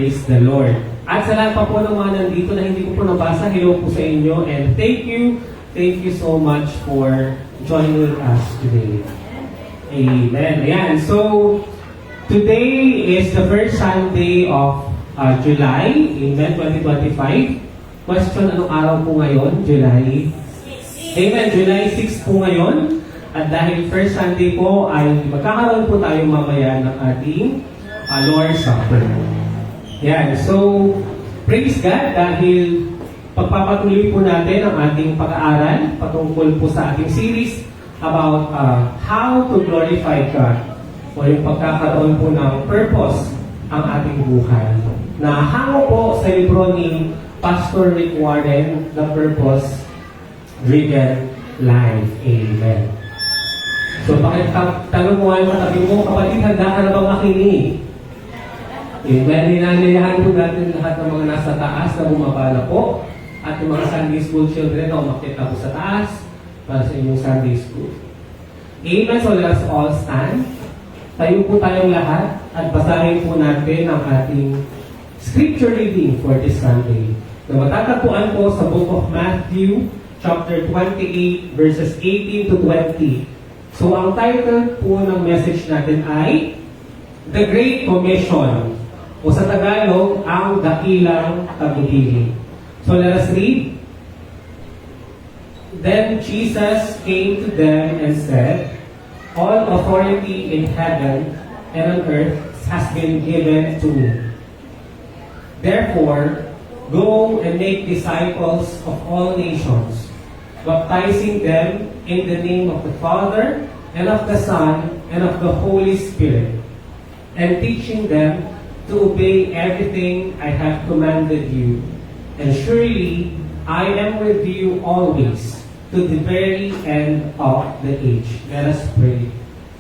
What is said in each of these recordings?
Praise the Lord. At sa lahat pa po ng mga nandito na hindi ko po nabasa, hello po sa inyo and thank you so much for joining us today. Amen. Ayan. So, today is the first Sunday of July, Amen, 2025. Question, anong araw po ngayon? July? Amen, July 6 po ngayon. At dahil first Sunday po, ay magkakaroon po tayo mamaya ng ating Lord's Supper. Yan, so, praise God dahil pagpapatuloy po natin ang ating pag-aaral patungkol po sa ating series about how to glorify God o yung pagkakaroon po ng purpose ang ating buhay. Na hango po sa libro ni Pastor Rick Warren, The Purpose Driven Life. Amen. So, bakit tanong mo yung katabi mo, kapatid, handa ka na bang makinig? Amen. Ninanayahan po natin lahat ng mga nasa taas na bumaba na po at yung mga Sunday School children na umakyat na po sa taas para sa inyong Sunday School. Amen. So let us all stand. Tayo po tayong lahat at basahin po natin ang ating scripture reading for this Sunday na matatagpuan po sa Book of Matthew chapter 28 verses 18 to 20. So ang title po ng message natin ay The Great Commission. O sa Tagalog, ang dakilang tagubilin. So let us read. Then Jesus came to them and said, all authority in heaven and on earth has been given to me. Therefore, go and make disciples of all nations, baptizing them in the name of the Father, and of the Son, and of the Holy Spirit, and teaching them to obey everything I have commanded you. And surely I am with you always, to the very end of the age. Let us pray.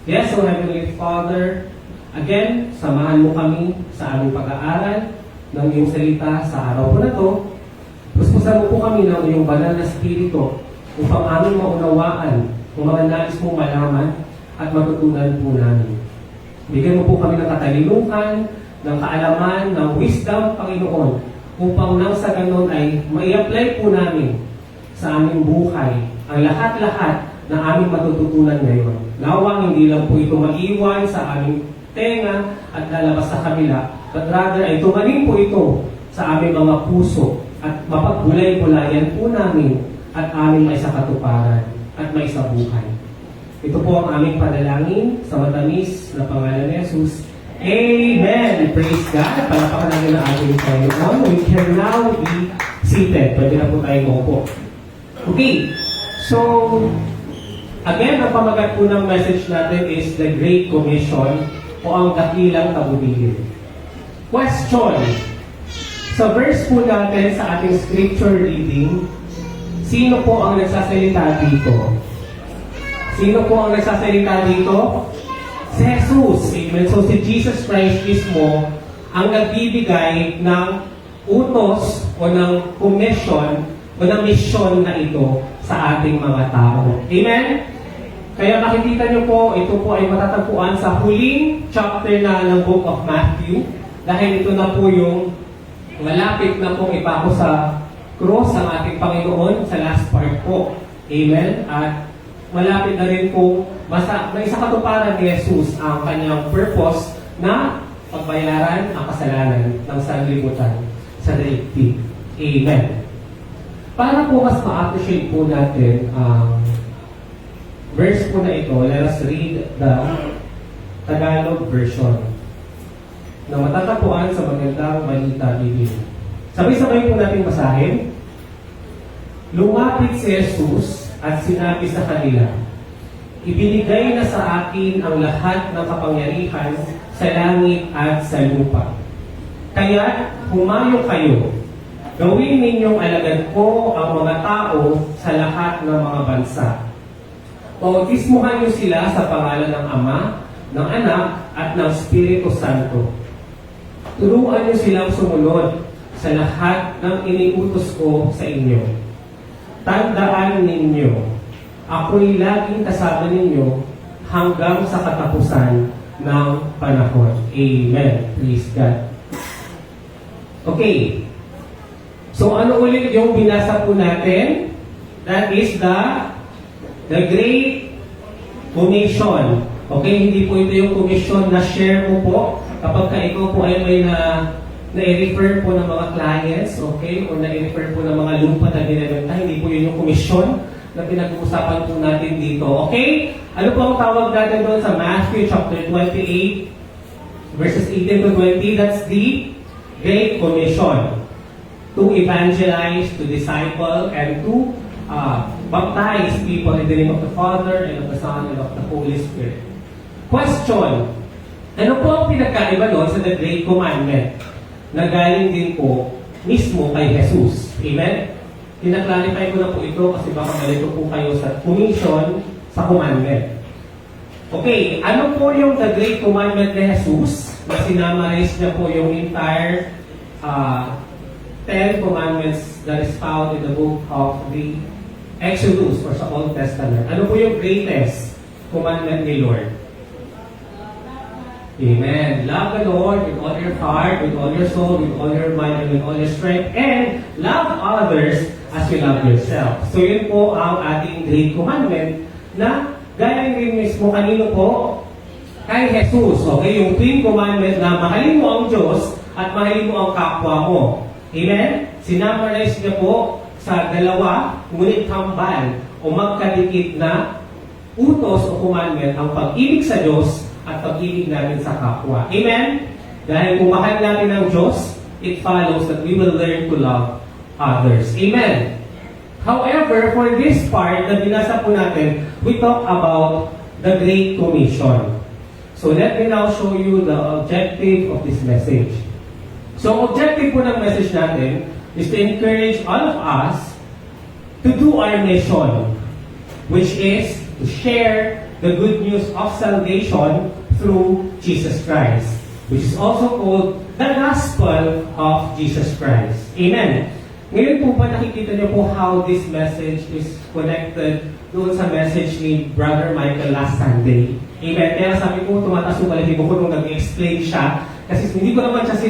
Yes, O Heavenly Father, again, samahan mo kami sa aming pag-aaral ng iyong salita sa araw po na to. Puspusan mo po kami ng iyong banal na spirito upang aming maunawaan kung mga nais mong malaman at matutunan po namin. Bigyan mo po kami ng katalinuhan, ng kaalaman, ng wisdom, Panginoon, upang nang sa ganon ay mai-apply po namin sa aming buhay ang lahat-lahat na aming matututunan ngayon. Nawang hindi lang po ito maiwan sa aming tenga at lalabas sa kabila, but rather ay tumanim po ito sa aming mga puso at mapagbulay-bulayan po namin at aming may sa katuparan at may sa buhay. Ito po ang aming panalangin sa matamis na pangalan ni Jesus. Amen! Praise God! Palapakan natin ang ating Panginoon. We can now be seated. Pwede na po tayo maupo. Okay. So, again, ang pamagat po ng message natin is the Great Commission o ang dakilang tagubilin. Question. Sa verse po natin sa ating scripture reading, sino po ang nagsasalita dito? Sino po ang nagsasalita dito? Si Jesus. Amen. So si Jesus Christ mismo ang nagbibigay ng utos o ng commission o ng mission na ito sa ating mga tao. Amen? Kaya makikita nyo po, ito po ay matatagpuan sa huling chapter na ng Book of Matthew dahil ito na po yung malapit na pong ipako sa cross ng ating Panginoon sa last part po. Amen? At malapit na rin po may sa katuparan ni Jesus ang kanyang purpose na pagbayaran ang kasalanan ng sanlibutan sa daigdig. Amen. Para po mas ma-appreciate po natin ang verse po na ito, let us read the Tagalog version na matatagpuan sa Magandang Balita Biblia. Sabay-sabay po natin basahin. Lumapit si Jesus at sinabi sa kanila, ibinigay na sa akin ang lahat ng kapangyarihan sa langit at sa lupa. Kaya humayo kayo, gawin ninyong alagad ko ang mga tao sa lahat ng mga bansa. Bautismuhan niyo sila sa pangalan ng Ama, ng Anak, at ng Espiritu Santo. Turuan niyo silang sumunod sa lahat ng iniutos ko sa inyo. Tandaan ninyo, ako'y laging kasama ninyo hanggang sa katapusan ng panahon. Amen. Praise God. Okay. So ano ulit yung binasa po natin? That is the Great Commission. Okay, hindi po ito yung commission na share mo po kapag ikaw po ay may na-refer po ng mga clients, okay, o na-refer po ng mga lupa na binibenta. Hindi po yun yung commission na pinag-uusapan po natin dito. Okay? Ano po ang tawag natin doon sa Matthew chapter 28 verses 18 to 20? That's the Great Commission. To evangelize, to disciple, and to baptize people in the name of the Father, and of the Son, and of the Holy Spirit. Question. Ano po ang pinagkaiba doon sa the Great Commandment na galing din po mismo kay Jesus? Amen? Tinaklarify ko na po ito kasi baka malito po kayo sa commission sa commandment. Okay, ano po yung the Great Commandment ni Jesus na sinamarize niya po yung entire 10 commandments that is found in the book of the Exodus or sa Old Testament. Ano po yung greatest commandment ni Lord? Amen. Love the Lord with all your heart, with all your soul, with all your mind, and with all your strength, and love others as you love yourself. So yun po ang ating great commandment na galing rin mismo kanino po? Kay Jesus. Okay? Yung twin commandment na mahalin mo ang Diyos at mahalin mo ang kapwa mo. Amen? Sinamarize niya po sa dalawa, ngunit kambal o magkadikit na utos o commandment ang pag-ibig sa Diyos at pag-ibig natin sa kapwa. Amen? Dahil kung mahal natin ang Diyos, it follows that we will learn to love others. Amen? However, for this part na binasa po natin, we talk about the Great Commission. So let me now show you the objective of this message. So objective po ng message natin is to encourage all of us to do our mission, which is to share the good news of salvation through Jesus Christ, which is also called the Gospel of Jesus Christ. Amen. Ngayon po ba nakikita niyo po how this message is connected doon sa message ni Brother Michael last Sunday? Amen. Kaya sabi ko, tumataas yung balahibo ko nung nag-explain siya. Kasi hindi ko naman siya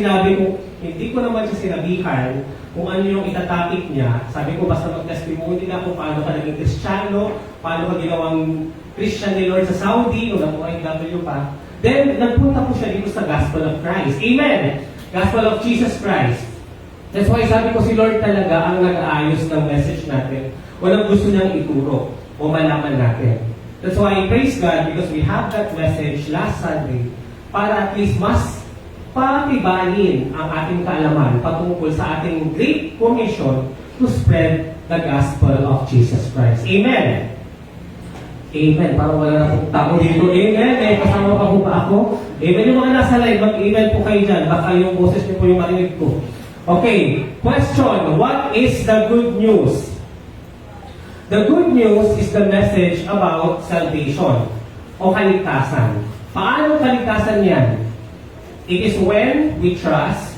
sinabihan kung ano yung itatapik niya. Sabi ko, basta mag-testimony na kung paano ka naging Kristiyano, paano ka ginawang Christian ni Lord sa Saudi, o na-OFW pa. Then, nagpunta po siya dito sa Gospel of Christ. Amen! Gospel of Jesus Christ. That's why sabi ko si Lord talaga ang nag-aayos ng message natin. Walang gusto niyang ituro o malaman natin. That's why I praise God because we have that message last Sunday para at least mas patibayin ang ating kaalaman patungkol sa ating Great Commission to spread the Gospel of Jesus Christ. Amen! Amen. Parang wala na pong tao dito. Amen. Eh, kasama pa po ba ako? Amen. Yung mga nasa live, mag-amen po kayo dyan. Baka yung boses niyo po yung marinig ko. Okay. Question. What is the good news? The good news is the message about salvation o kaligtasan. Paano kaligtasan yan? It is when we trust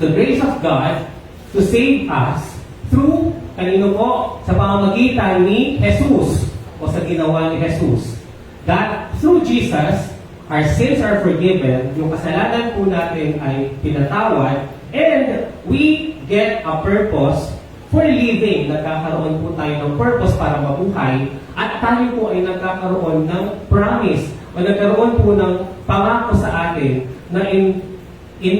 the grace of God to save us through, kanino po? Sa pamamagitan ni Jesus o sa ginawa ni Jesus. That through Jesus, our sins are forgiven, yung kasalanan po natin ay pinatawad, and we get a purpose for living. Nagkakaroon po tayo ng purpose para mabuhay, at tayo po ay nagkakaroon ng promise, o nagkaroon po ng pangako sa atin, na in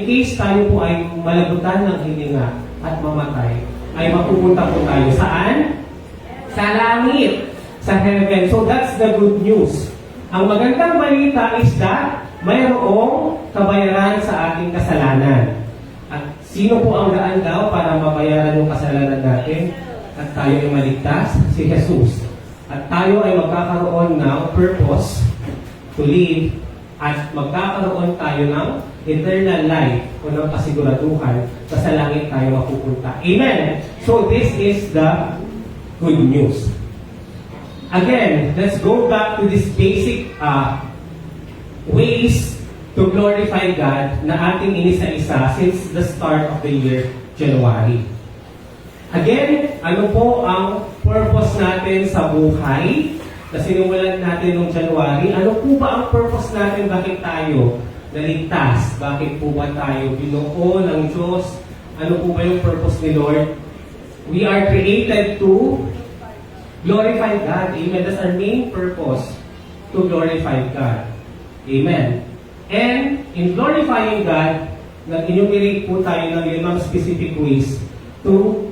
case tayo po ay malabutan ng hininga at mamatay, ay mapupunta po tayo saan? Sa langit! Sa heaven. So that's the good news. Ang magandang balita is that mayroong kabayaran sa ating kasalanan. At sino po ang daan daw para mabayaran yung kasalanan natin at tayo ay maligtas? Si Jesus. At tayo ay magkakaroon ng purpose to live at magkakaroon tayo ng eternal life o ng kasiguraduhan na sa langit tayo mapupunta. Amen! So this is the good news. Again, let's go back to this basic ways to glorify God na ating inisa-isa since the start of the year, January. Again, ano po ang purpose natin sa buhay na sinimulan natin noong January? Ano po ba ang purpose natin? Bakit tayo naligtas? Bakit po ba tayo binuo ng Diyos Ano po ba yung purpose ni Lord? We are created to glorify God. Amen. That's our main purpose, to glorify God. Amen. And in glorifying God, nag-enumerate po tayo ng 5 specific ways to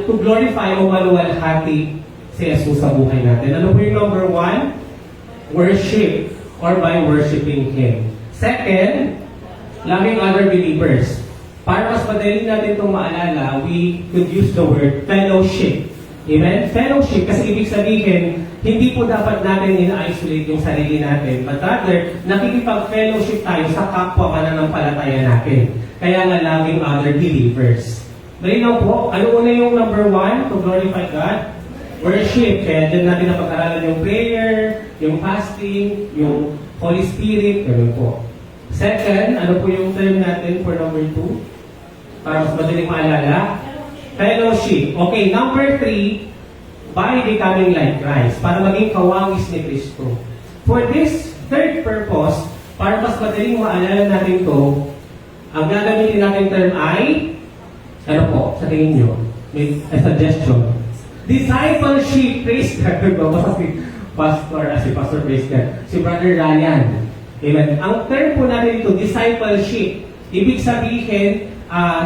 glorify o maluwalhati si Jesus sa buhay natin. Ano po yung number 1? Worship, or by worshiping Him. Second, loving other believers. Para mas madali natin itong maalala, we could use the word fellowship. Amen? Fellowship, kasi ibig sabihin, hindi po dapat natin ina-isolate yung sarili natin, but rather, nakikipag-fellowship tayo sa kapwa mananampalataya natin. Kaya nga, loving other believers. Malinaw po, ano una yung number 1 to glorify God? Worship. Kaya dyan natin napag-aralan yung prayer, yung fasting, yung Holy Spirit, ganoon po. Second, ano po yung term natin for number 2? Para mas madaling maalala? Fellowship. Okay, number 3, by becoming like Christ, para maging kawangis ni Kristo. For this third purpose, para mas madaling maalala natin to, ang gagamitin natin term ay, ano po, sa tingin nyo? May a suggestion. Discipleship. Praise God. Basta si Pastor praise God. Si Brother Ryan. Amen. Ang term po natin ito, discipleship. Ibig sabihin,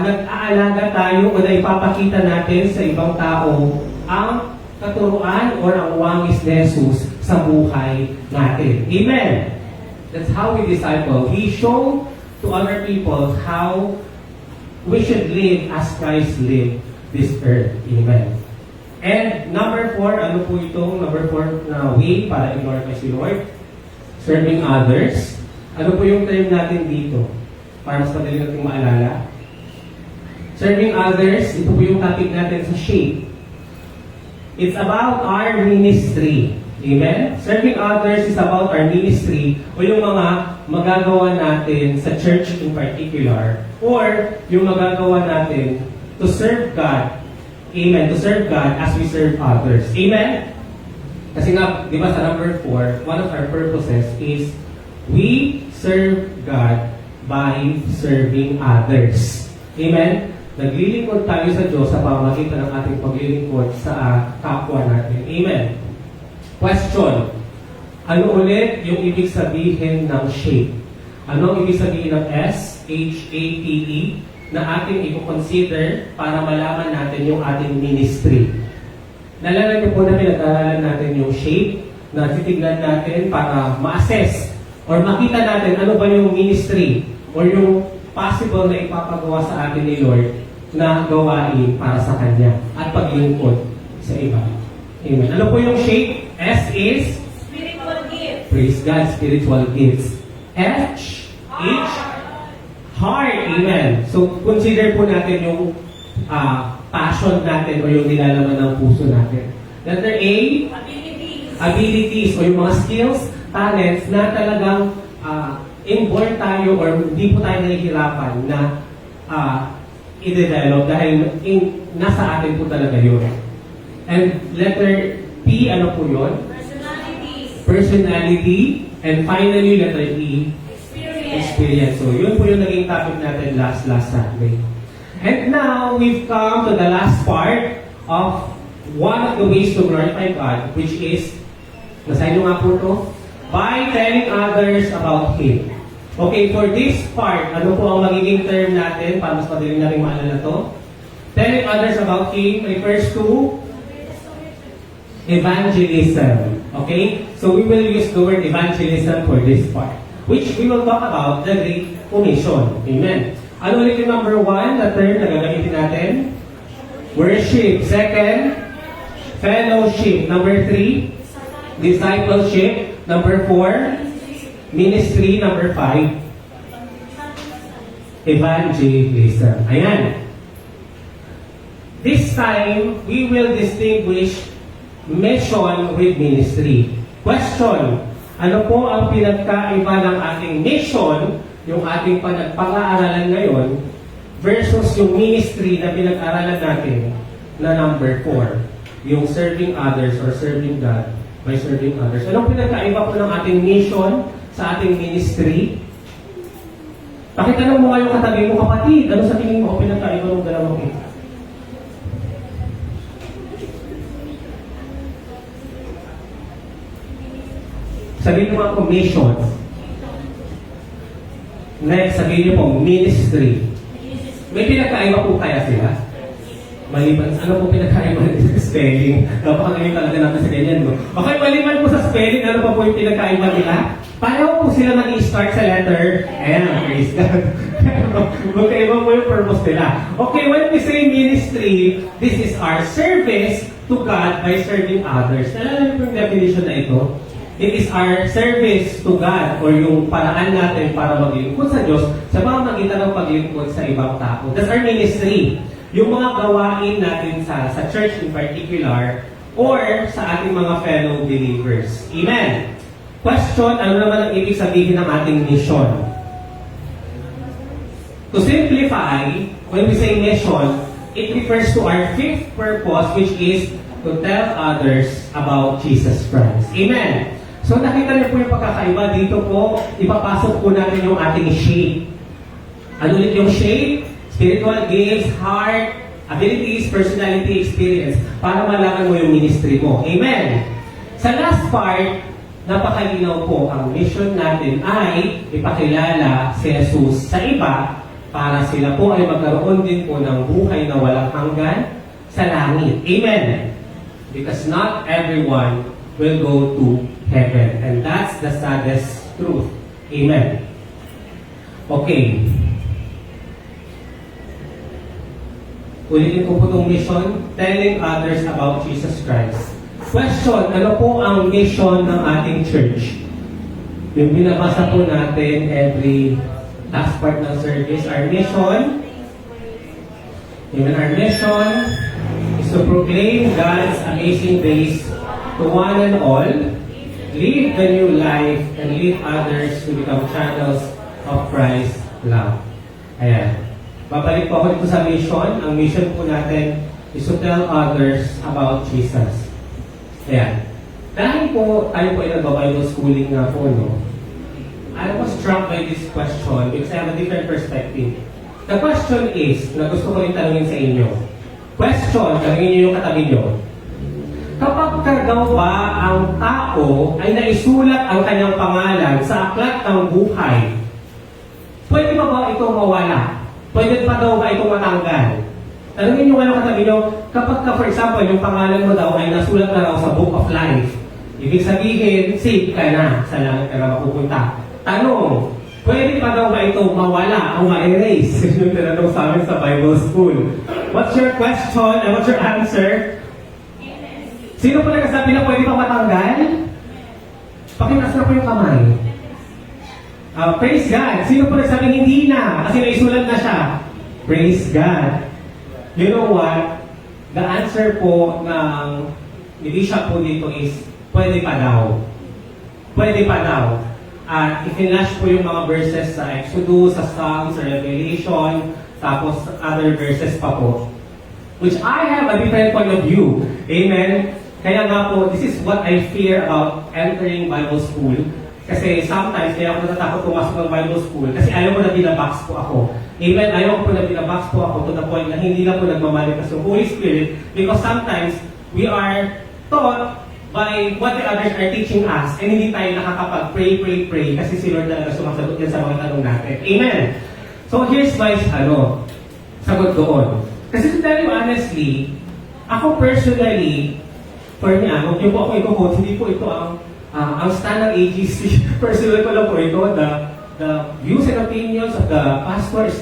nag-aalaga tayo o naipapakita natin sa ibang tao ang katuruan o ang wangis ni Jesus sa buhay natin. Amen. That's how we disciple. We show to other people how we should live as Christ lived this earth. Amen. And number 4, ano po itong number 4 na way para i-glorify si Lord? Serving others. Ano po yung term natin dito? Para mas madali natin maalala. Serving others, ito po yung topic natin sa shape. It's about our ministry. Amen? Serving others is about our ministry o yung mga magagawa natin sa church in particular or yung magagawa natin to serve God. Amen. To serve God as we serve others. Amen? Kasi nga, di ba sa number 4, one of our purposes is we serve God by serving others. Amen? Naglilingkod tayo sa Diyos sa pamamagitan ng ating paglilingkod sa kapwa natin. Amen? Question. Ano ulit yung ibig sabihin ng shape? Ano ang ibig sabihin ng S, H-A-P-E, na ating i-consider para malaman natin yung ating ministry? Nalala niyo po na pinag-aralan natin yung shape na titignan natin para ma-assess or makita natin ano ba yung ministry or yung possible na ipapagawa sa atin ni Lord na gawain para sa Kanya at paglingkod sa iba. Amen. Ano po yung shape? S is? Spiritual gift. Praise God, spiritual gifts. H? H? Heart. Amen. So, consider po natin yung passion natin o yung nilalaman ng puso natin. Letter A? Abilities. Abilities o yung mga skills, talents na talagang inborn tayo or hindi po tayo nahihirapan na i-develop dahil nasa atin po talaga yun. And letter P, ano po yun? Personalities. Personality. And finally, letter E, experience. So, yun po yung naging topic natin last Sunday. And now, we've come to the last part of one of the ways to glorify God, which is, nasahin nyo nga po ito, by telling others about Him. Okay, for this part, ano po ang magiging term natin para mas madaling natin maalala to? Telling others about Him refers to evangelism. Okay? So, we will use the word evangelism for this part, which we will talk about the Great Commission. Amen. Ano ulit yung number 1 na term na gagamitin natin? Worship. Second, fellowship. Number 3, discipleship. Number 4, ministry. Number 5, evangelism. Ayan. This time, we will distinguish mission with ministry. Question. Ano po ang pinagkaiba ng ating mission, yung ating pag-aaralan ngayon, versus yung ministry na pinag-aralan natin na number 4, yung serving others or serving God by serving others. Anong pinagkaiba po ng ating mission sa ating ministry? Pakitanong mo nga yung katabi mo, kapatid, ano sa tingin mo ang pinagkaiba mo Sabihin mo ako, mission. Next, sabihin niyo po, ministry. May pinagkaiba po kaya sila? Maliban, ano po pinagkaiba sa spelling? Napakagaling talaga natin sa ganyan, no? Okay, maliban po sa spelling, ano pa po yung pinagkaiba nila? Paano po sila nag-start sa letter? Ayan, praise God. Okay, iba po yung purpose nila. Okay, when we say ministry, this is our service to God by serving others. Nalala niyo po yung definition na ito? It is our service to God or yung paraan natin para maglingkod sa Diyos sa pamamagitan ng paglingkod sa ibang tao. That's our ministry. Yung mga gawain natin sa church in particular or sa ating mga fellow believers. Amen. Question, ano naman ang ibig sabihin ng ating mission? To simplify, when we say mission, it refers to our fifth purpose, which is to tell others about Jesus Christ. Amen. So nakita niyo po yung pagkakaiba. Dito po, ipapasok po natin yung ating shape. Ano ulit yung shape? Spiritual gifts, heart, abilities, personality, experience. Para malaman mo yung ministry mo. Amen. Sa last part, napakalinaw po, ang mission natin ay ipakilala si Jesus sa iba para sila po ay magkaroon din po ng buhay na walang hanggan sa langit. Amen. Because not everyone will go to heaven. And that's the saddest truth. Amen. Okay. Ulitin ko po itong mission, telling others about Jesus Christ. Question, ano po ang mission ng ating church? Yung binabasa po natin every last part ng service, our mission, our mission is to proclaim God's amazing grace to one and all, live the new life, and lead others to become channels of Christ's love. Ayan. Babalik po ako dito sa mission. Ang mission po natin is to tell others about Jesus. Ayan. Dahil po tayo po ay nag-Bible schooling nga po, no? I was struck by this question because I have a different perspective. The question is, na gusto ko rin tanungin sa inyo. Question, tanungin niyo yung katabi niyo. Kapag daw ba ang tao ay naisulat ang kanyang pangalan sa aklat ng buhay, pwede pa ba ito mawala? Pwede pa daw ba ito matanggal? Tanungin niyo kayo katabi niyo, kapag for example, yung pangalan mo daw ay nasulat na raw sa Book of Life, ibig sabihin, safe ka na, sa langit ka na mapupunta. Tanong, pwede pa daw ba ito mawala o ma-erase? Yung tinanong sa amin sa Bible School. What's your question and what's your answer? Sino po nagsasabi na pwede pa matanggal? Pakitaas na po yung kamay. Praise God. Sino po nagsabi hindi na? Kasi naisulat na siya. Praise God. You know what? The answer po ng bishop po dito is pwede pa daw. Pwede pa daw. At ifinash po yung mga verses sa Exodus, sa Psalms, sa Revelation, tapos other verses pa po. Which I have a different point of view. Amen? Kaya nga po, this is what I fear about entering Bible school. Kasi sometimes, kaya ako natatakot pumasok ng Bible school kasi ayaw ko na binabox po ako. Amen? Ayaw ko po na binabox po ako to the point na hindi na po nagmamalikas yung Holy Spirit because sometimes we are taught by what the others are teaching us and hindi tayo nakakapag-pray kasi si Lord talaga sumasagot yan sa mga tanong natin. Amen? So here's my sagot doon. Kasi to tell you honestly, ako personally, for me, huwag niyo po ako i-quote, hindi po ito ang stand ng AGC. Personally ko lang po ito, the views and opinions of the pastors,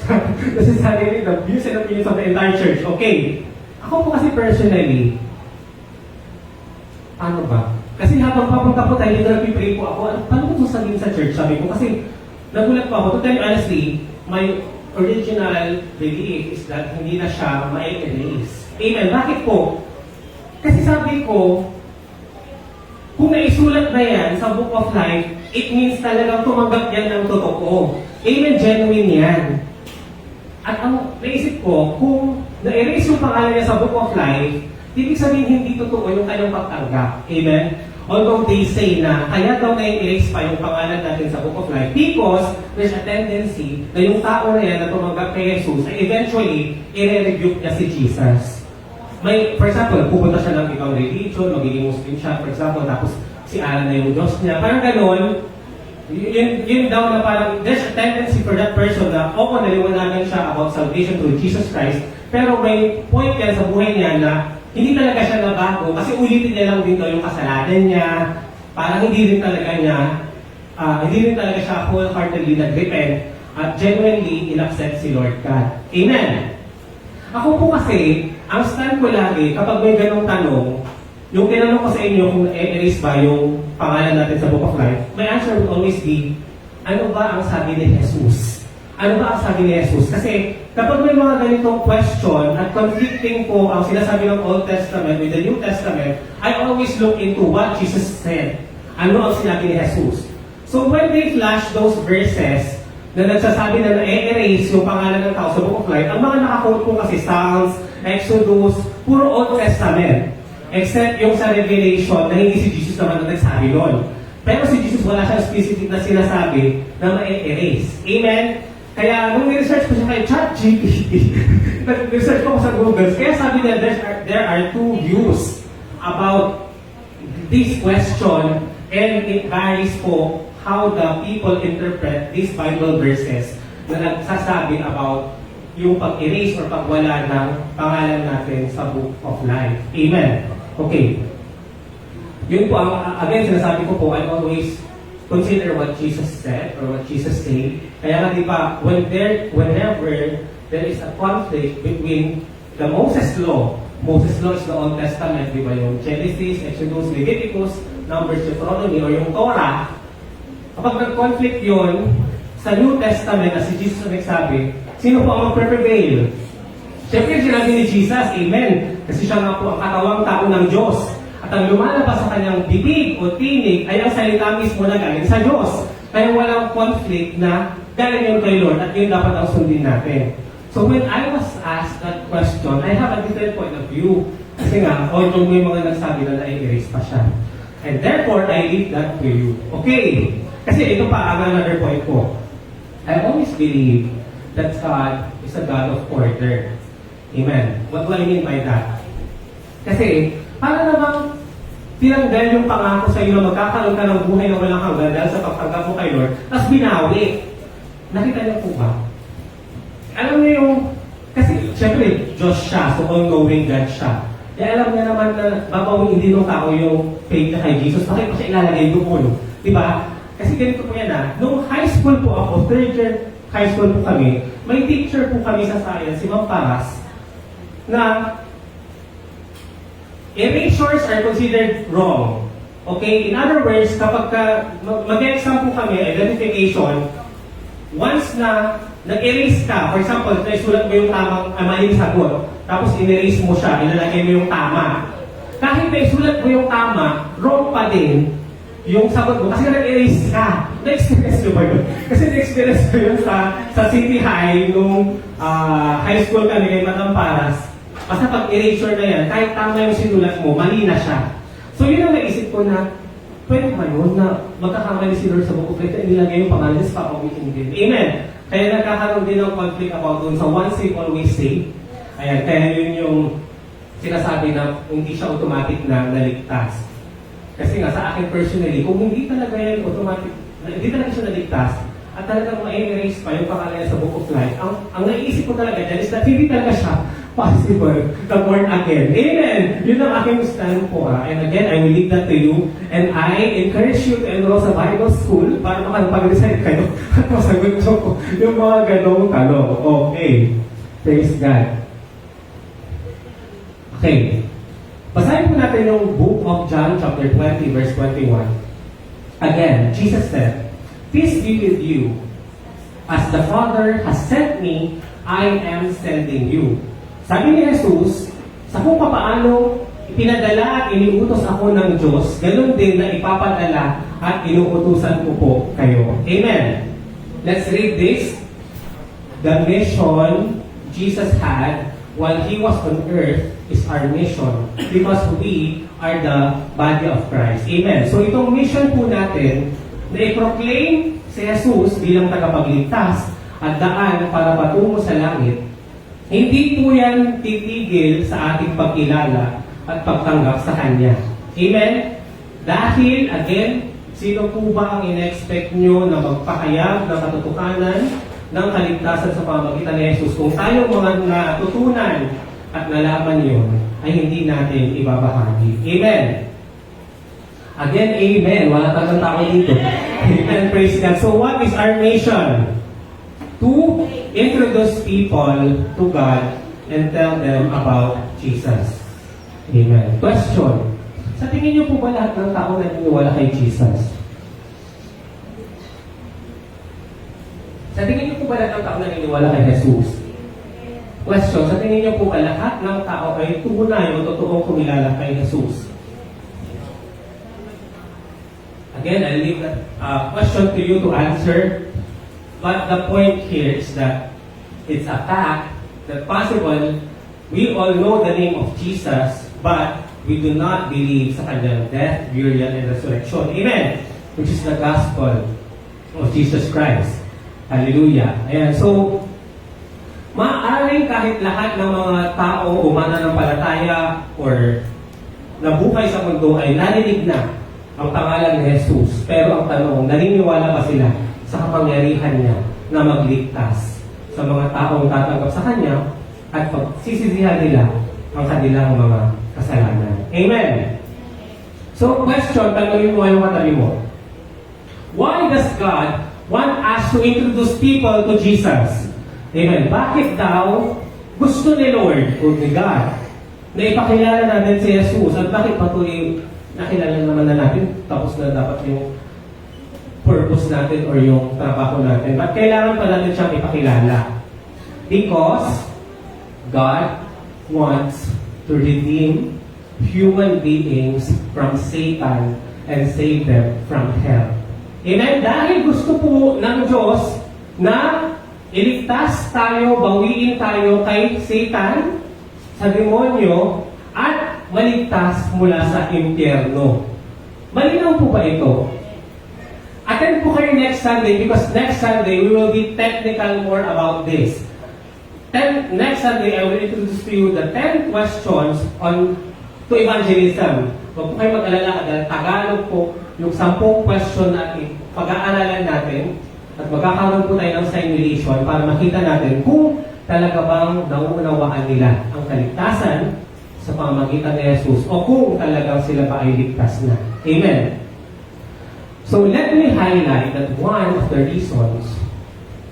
necessarily the views and opinions of the entire church. Okay. Ako po kasi personally, ano ba? Kasi habang papunta po tayo, dito nagpipray po ako, paano ko sasabihin sa church? Sabi ko, kasi nagulat po ako. To tell you honestly, my original belief is that hindi na siya ma-erase. Amen. Bakit po? Kasi sabi ko, kung naisulat na yan sa Book of Life, it means talagang tumanggap yan ng totoo. Amen, genuine yan. At ang naisip ko, kung na-erase yung pangalan niya sa Book of Life, ibig sabihin hindi totoo yung kanyang pagtanggap. Amen? Although they say na kaya daw na-erase pa yung pangalan natin sa Book of Life because there's a tendency na yung tao na yan na tumanggap kay Jesus ay eventually i-rebuke niya si Jesus. For example, pupunta siya ng ibang religion, magiging Muslim siya, for example, tapos si Ana na yung Diyos niya. Parang ganun, yun daw na parang, there's a tendency for that person na, oo, naliwanagan siya about salvation through Jesus Christ, pero may point yan sa buhay niya na hindi talaga siya nabago kasi ulitin niya lang din daw yung kasalanan niya, parang hindi rin talaga siya wholeheartedly nag-repent at genuinely in-accept si Lord God. Amen! Ako po kasi, ang stand ko lagi, kapag may ganong tanong, yung tinanong ko sa inyo kung erase ba yung pangalan natin sa Book of Life, my answer will always be, ano ba ang sabi ni Jesus? Ano ba ang sabi ni Jesus? Kasi kapag may mga ganitong question at conflicting po ang sinasabi ng Old Testament with the New Testament, I always look into what Jesus said. Ano ang sinabi ni Jesus? So when they flash those verses na nagsasabi na na-erase yung pangalan ng tao sa Book of Life, ang mga nakakote po kasi Psalms, Exodus, puro Old Testament. Except yung sa Revelation na hindi si Jesus naman na nagsabi doon. Pero si Jesus wala siyang specific na sinasabi na ma-erase. Amen? Kaya nung research ko siya kay ChatGPT, nag-research ko sa Google, kaya sabi niya there are two views about this question and it varies po how the people interpret these Bible verses na nagsasabi about yung pag-erase or pagwala ng pangalan natin sa Book of Life. Amen? Okay. Yun po, again, sinasabi ko po, I always consider what Jesus said or what Jesus said. Kaya nga di ba, whenever there is a conflict between the Moses Law is the Old Testament, di ba yung Genesis, Exodus, Leviticus, Numbers, Deuteronomy, or yung Torah, kapag nag-conflict yun, sa New Testament, na si Jesus ang nagsabi, sino po ang mag-prevail? Siyempre, sinabi ni Jesus, Amen. Kasi siya nga po ang katawang tao ng Diyos. At ang lumalabas sa kanyang bibig o tinig ay ang salita mismo na galing sa Diyos. Kaya walang conflict na galing yun kay Lord at yun dapat ang sundin natin. So when I was asked that question, I have a different point of view. Kasi nga, although may mga nagsabi na na-erase pa siya. And therefore, I leave that to you. Okay. Kasi ito pa ang another point ko. I always believe that God is a God of order. Amen. What do I mean by that? Kasi, para namang tinanggal yung pangako sa iyo na magkakaroon ka ng buhay na walang hanggan dahil sa pagtanggap mo kay Lord, tapos binawi. Nakita niyo po ba? Alam niyo yung, kasi syempre, Diyos siya, so ongoing God siya. Kaya alam niya naman na babawin din ng tao yung faith na kay Jesus, bakit pa siya ilalagay doon? Diba? Kasi ganito po yan nung high school po ako, third year high school po kami, may teacher po kami sa science, si Ma'am Paras, na erasures are considered wrong. Okay? In other words, kapag mag-exam po kami, identification, once na nag-erase ka, for example, naisulat mo yung tamang maling sagot, tapos in-erase mo siya, ilalagay mo yung tama. Kahit naisulat mo yung tama, wrong pa din yung sagot mo, kasi nag-erase ka. Na-experience nyo ba yun? Kasi na-experience ko yun sa City High, nung high school kami kay Madam Paras. Basta pag erasure na yan, kahit tama yung sinulat mo, mali na siya. So yun ang naisip ko na, pwede ba yun na magkakamali si Lord sa Book of Life na inilagay yung pangalan sa papawiin din. Amen! Kaya nagkakaroon din ng conflict about dun sa once save, always save. Ayan, kaya yun yung sinasabi na hindi siya automatic na naligtas. Kasi nga sa akin personally, kung hindi talaga yan automatic, hindi talaga siya naligtas, at talagang ma-erase pa yung pangalan sa Book of Life, ang naiisip ko talaga dyan is that hindi talaga siya possible na born again. Amen! Yun ang aking stand po. And again, I will leave that to you. And I encourage you to enroll sa Bible School para makapag-recite kayo at masagot ko yung mga ganong tanong. Okay. Praise God. Okay. Basahin po natin yung Book of John chapter 20 verse 21. Again, Jesus said, "Peace be with you. As the Father has sent me, I am sending you." Sabi ni Jesus, sa kung papaano ipinadala at iniutos ako ng Diyos, ganun din na ipapadala at inuutusan ko po kayo. Amen. Let's read this. The mission Jesus had while He was on earth is our mission because we are the body of Christ. Amen. So itong mission po natin na i-proclaim si Jesus bilang tagapagligtas at daan para patungo sa langit, hindi po yan titigil sa ating pagkilala at pagtanggap sa Kanya. Amen? Dahil, again, sino po ba ang in-expect nyo na magpakayag ng katotohanan ng kaligtasan sa pamamagitan ni Jesus? Kung tayo mga natutunan at nalaman yun, ay hindi natin ibabahagi. Amen. Again, amen. Wala talagang tao dito. Amen. Praise God. So what is our mission? To introduce people to God and tell them about Jesus. Amen. Question. Sa tingin niyo po ba lahat ng tao naniniwala kay Jesus? Sa tingin niyo po ba lahat ng tao naniniwala kay Jesus? Question. Sa tingin niyo po ba lahat ng tao ay tunay o totoong kumilala kay Jesus? Again, I'll leave that question to you to answer. But the point here is that it's a fact that possible we all know the name of Jesus, but we do not believe sa kanyang death, burial, and resurrection. Amen! Which is the gospel of Jesus Christ. Hallelujah. Ayan, so, maaaring kahit lahat ng mga tao o mananampalataya or nabuhay sa mundo ay narinig na ang pangalan ni Jesus. Pero ang tanong, naniniwala ba sila sa kapangyarihan niya na magligtas sa mga taong tatanggap sa kanya at pagsisisihan nila ang kanilang mga kasalanan. Amen. So, question, tanongin mo yung katabi mo. Why does God want us to introduce people to Jesus? Amen. Bakit daw gusto ni Lord o ni God na ipakilala natin si Jesus? At bakit patuloy nakilala naman na natin tapos na dapat yung purpose natin or yung trabaho natin? But kailangan pa natin siyang ipakilala? Because God wants to redeem human beings from Satan and save them from hell. Amen? Dahil gusto po ng Diyos na iligtas tayo, bawiin tayo kay Satan, sa demonyo, at maligtas mula sa impyerno. Malinaw po ba ito? Attend po kayo next Sunday because next Sunday we will be technical more about this. Next Sunday, I will introduce to you the 10 questions to evangelism. Huwag po kayo mag-alala dahil Tagalog po yung 10 question na pag-aaralan natin at magkakaroon po tayo ng simulation para makita natin kung talaga bang nauunawaan nila ang kaligtasan sa pamamagitan ni Jesus o kung talagang sila ba ay ligtas na. Amen. So let me highlight that one of the reasons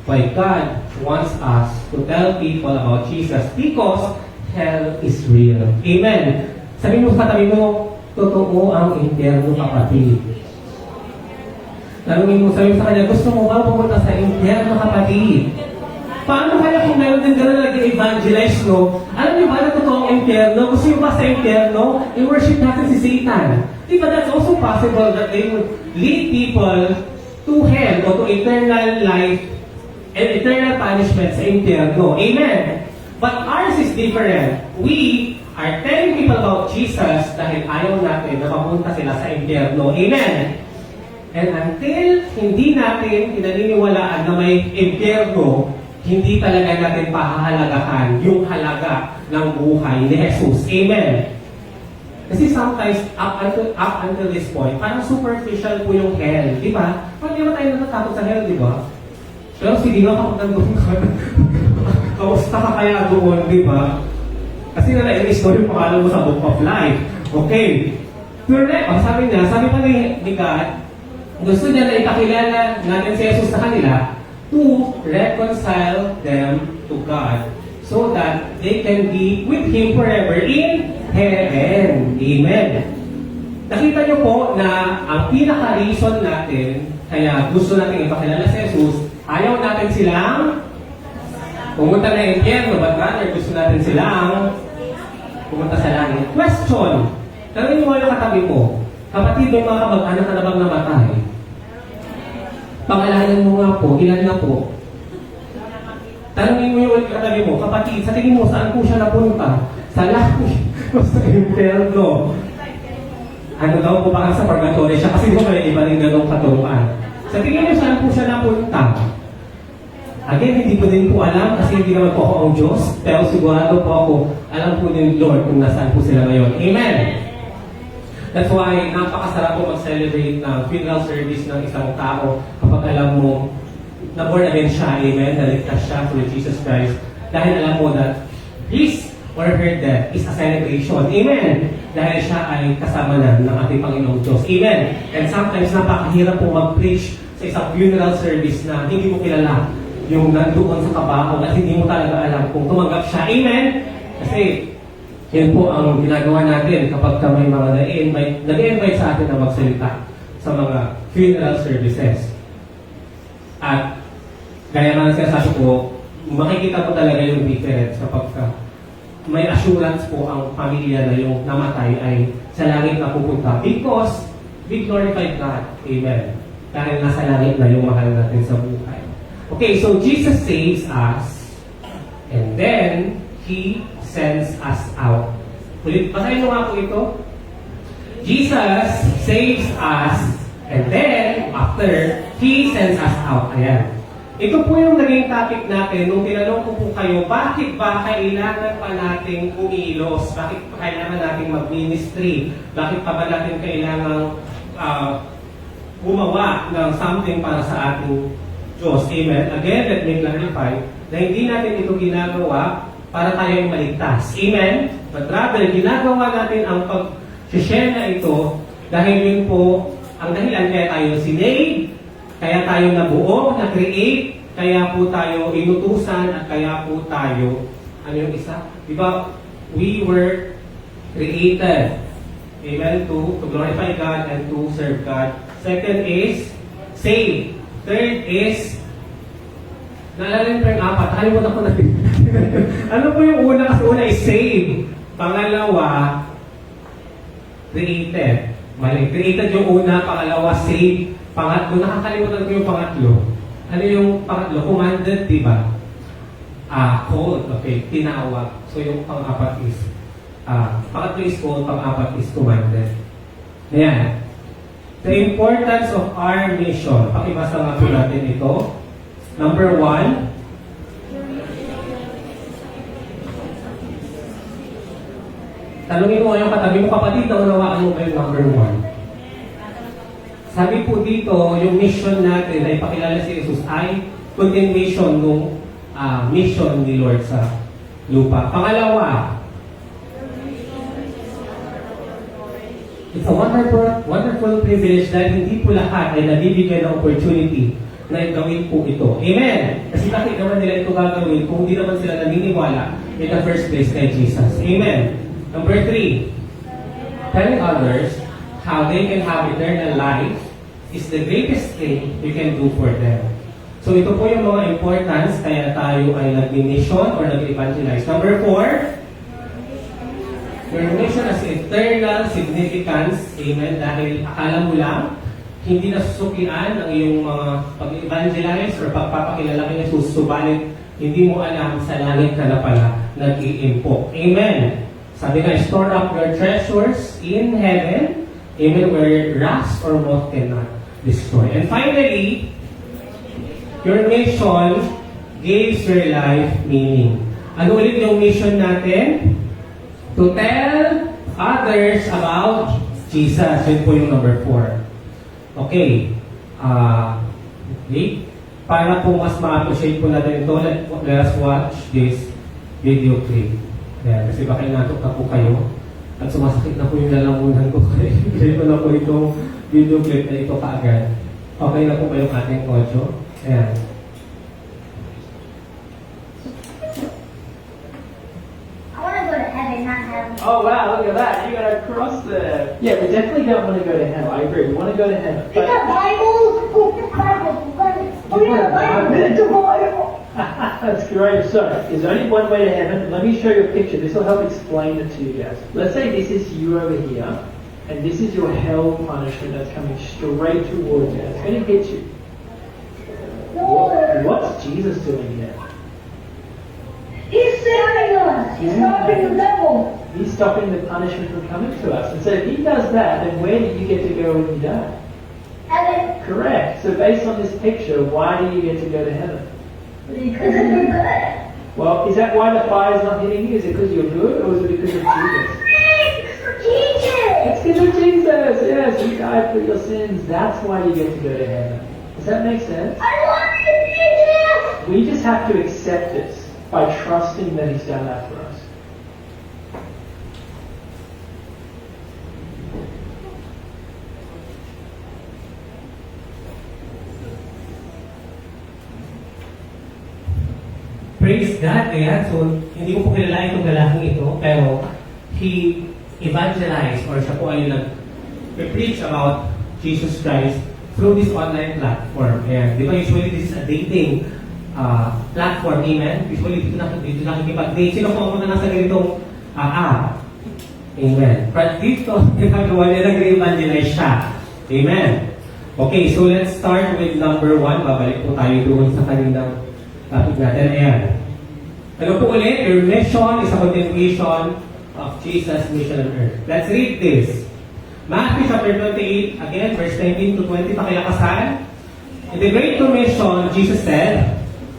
why God wants us to tell people about Jesus because hell is real. Amen. Sabi mo sa katabi mo, totoo ang impyerno, kapatid. Tanungin mo, sabi sa kanya, gusto mo ba pumunta sa impyerno, kapatid? Paano kaya kung meron din gano'n nag-evangelize, no? Alam niyo ba na totoo ang impyerno? Gusto niyo ba sa impyerno? I-worship natin si Satan. Diba that's also possible that they would lead people to hell or to eternal life and eternal punishment sa impyerno. Amen? But ours is different. We are telling people about Jesus dahil ayaw natin na mapunta sila sa impyerno. Amen? And until hindi natin pinaniniwalaan na may impyerno, hindi talaga natin pahahalagahan yung halaga ng buhay ni Jesus. Amen? Kasi sometimes, up until this point, parang superficial po yung hell. Di ba? Parang di ba tayo natatakot sa hell, di ba? Pero sige nga kapag nandun ka, kamusta ka kaya doon, di ba? Kasi na yung story pangalan mo sa Book of Life. Okay. Sabi pa ni God, gusto niya na ipakilala natin si Jesus sa kanila to reconcile them to God so that they can be with Him forever in heaven. Amen. Nakita niyo po na ang pinaka-reason natin kaya gusto natin ipakilala si Jesus, ayaw natin silang pumunta na impyerno, but rather gusto natin silang pumunta sa langit. Question. Tanungin mo yung katabi mo, kapatid, may mga kamag-anak ka na bang namatay? Pangalanan mo nga po, ilan na po? Tanungin mo yung katabi mo, kapatid, sa tingin mo, saan po siya napunta? Sa langit o sa impyerno? Ano daw po baka sa purgatory siya? Kasi di ba may iba rin ganong katuruan? Sa tingin mo, saan po siya napunta? Again, hindi ko din po alam kasi hindi naman po ako ang Diyos. Pero sigurado po ako, alam po ni Lord kung nasaan po sila ngayon. Amen! That's why napakasarap po mag-celebrate ng funeral service ng isang tao kapag alam mo na born again siya, amen, naligtas siya through Jesus Christ. Dahil alam mo that his or her death is a celebration, amen, dahil siya ay kasama na ng ating Panginoong Diyos, amen. And sometimes napakahirap po mag-preach sa isang funeral service na hindi mo kilala yung nandoon sa kabaho at hindi mo talaga alam kung tumanggap siya, amen. Kasi yan po ang ginagawa natin kapag may mga nag-invite sa atin na magsalita sa mga funeral services. At gaya nga ng sinasabi ko, makikita mo talaga yung difference kapag may assurance po ang pamilya na yung namatay ay sa langit na pupunta because we glorify God. Amen. Dahil nasa langit na yung mahal natin sa buhay. Okay, so Jesus saves us and then He sends us out. Ulit, basahin mo nga po ito. Jesus saves us and then after He sends us out. Ayan. Ito po yung naging topic natin nung tinanong ko po kayo, bakit ba kailangan pa nating umilos? Bakit pa kailangan nating mag-ministry? Bakit pa ba natin kailangan gumawa ng something para sa ating Diyos? Amen. Again, let me clarify na hindi natin ito ginagawa para tayo maligtas. Amen? But rather, ginagawa natin ang pag-share na ito dahil yun po ang dahilan kaya tayo sinave, kaya tayo nabuo, na-create, kaya po tayo inutusan, at kaya po tayo, ano yung isa? Diba? We were created. Amen? To glorify God and to serve God. Second is save. Third is naalala pa yung apat. Nakalimutan ko na. Ano po yung una? Kasi una is save. Pangalawa, created. Mali. Created yung una. Pangalawa, save. Pangatlo, nakakalimutan ko yung pangatlo. Ano yung pangatlo? Commanded, di ba? Called. Okay. Tinawag. So yung pang-apat is pangatlo is called, pang-apat is commanded. Ayan. The importance of our mission. Pakibasa nga po natin ito. Number 1, tanungin mo yung katabi mo, kapatid, naunawaan mo ba yung number 1? Sabi po dito, yung mission natin ay pakilala si Jesus ay continuation ng mission ni Lord sa lupa. Pangalawa, it's a wonderful privilege dahil hindi po lahat ay nabibigyan ng opportunity na gawin po ito. Amen! Kasi bakit naman nila ito gagawin kung hindi naman sila naniniwala in the first place kay Jesus. Amen! Number 3, telling others how they can have eternal life is the greatest thing you can do for them. So ito po yung mga importance kaya tayo ay nag-mission or nag-evangelize. Number 4, your mission has eternal significance. Amen? Dahil akala mo lang hindi nasusuklian ang iyong mga pag-evangelize or pagpapakilala kay Jesus, subalit hindi mo alam sa langit ka na pala nag-iimpok. Amen. Sabi nga, store up your treasures in heaven, amen, where rust or moth cannot destroy. And finally, your mission gives your life meaning. Ano ulit yung mission natin? To tell others about Jesus. Yun po yung number 4. Okay. Okay. Para po mas ma-appreciate po natin ito, let us watch this video clip. Ayan, kasi baka inatok na po kayo at sumasakit na po yung lalamunan ko. Kaya ko na po itong video clip na ito kaagad. Okay na po ba yung ating audio? Ayan. Oh wow, look at that. You got a cross there. Yeah, we definitely don't want to go to hell. I agree. We want to go to heaven. It's a Bible. That's great. So, there's only one way to heaven. Let me show you a picture. This will help explain it to you guys. Let's say this is you over here, and this is your hell punishment that's coming straight towards you. It's going to hit you. What's Jesus doing here? He's saving us. He's stopping the devil. He's stopping the punishment from coming to us. And so if he does that, then where do you get to go when you die? Heaven. Correct. So based on this picture, why do you get to go to heaven? Because we're good. Well, is that why the fire is not hitting you? Is it because you're good, or is it because of Jesus? Jesus. It's because of Jesus. yes, He died for your sins. That's why you get to go to heaven. Does that make sense? I want you, Jesus! We just have to accept this by trusting that He's done that for us. Praise God, kaya so hindi ko po kilala itong lalaking ito, pero he evangelized or siya po ay nag-preach about Jesus Christ through this online platform. Ayan, di ba usually this is a dating platform, amen? Usually dito nakikipag-date. Sino po ang muna nasa ganitong app? Amen. But dito, ginagawa niya, nag-evangelize siya. Amen. Okay, so let's start with number 1. Babalik po tayo doon sa kaninang topic natin. Ayan. Ano po ulit? Your mission is a continuation of Jesus' mission on earth. Let's read this. Matthew chapter 28, again, verse 19 to 20, pakilakasan. In the Great Commission, Jesus said,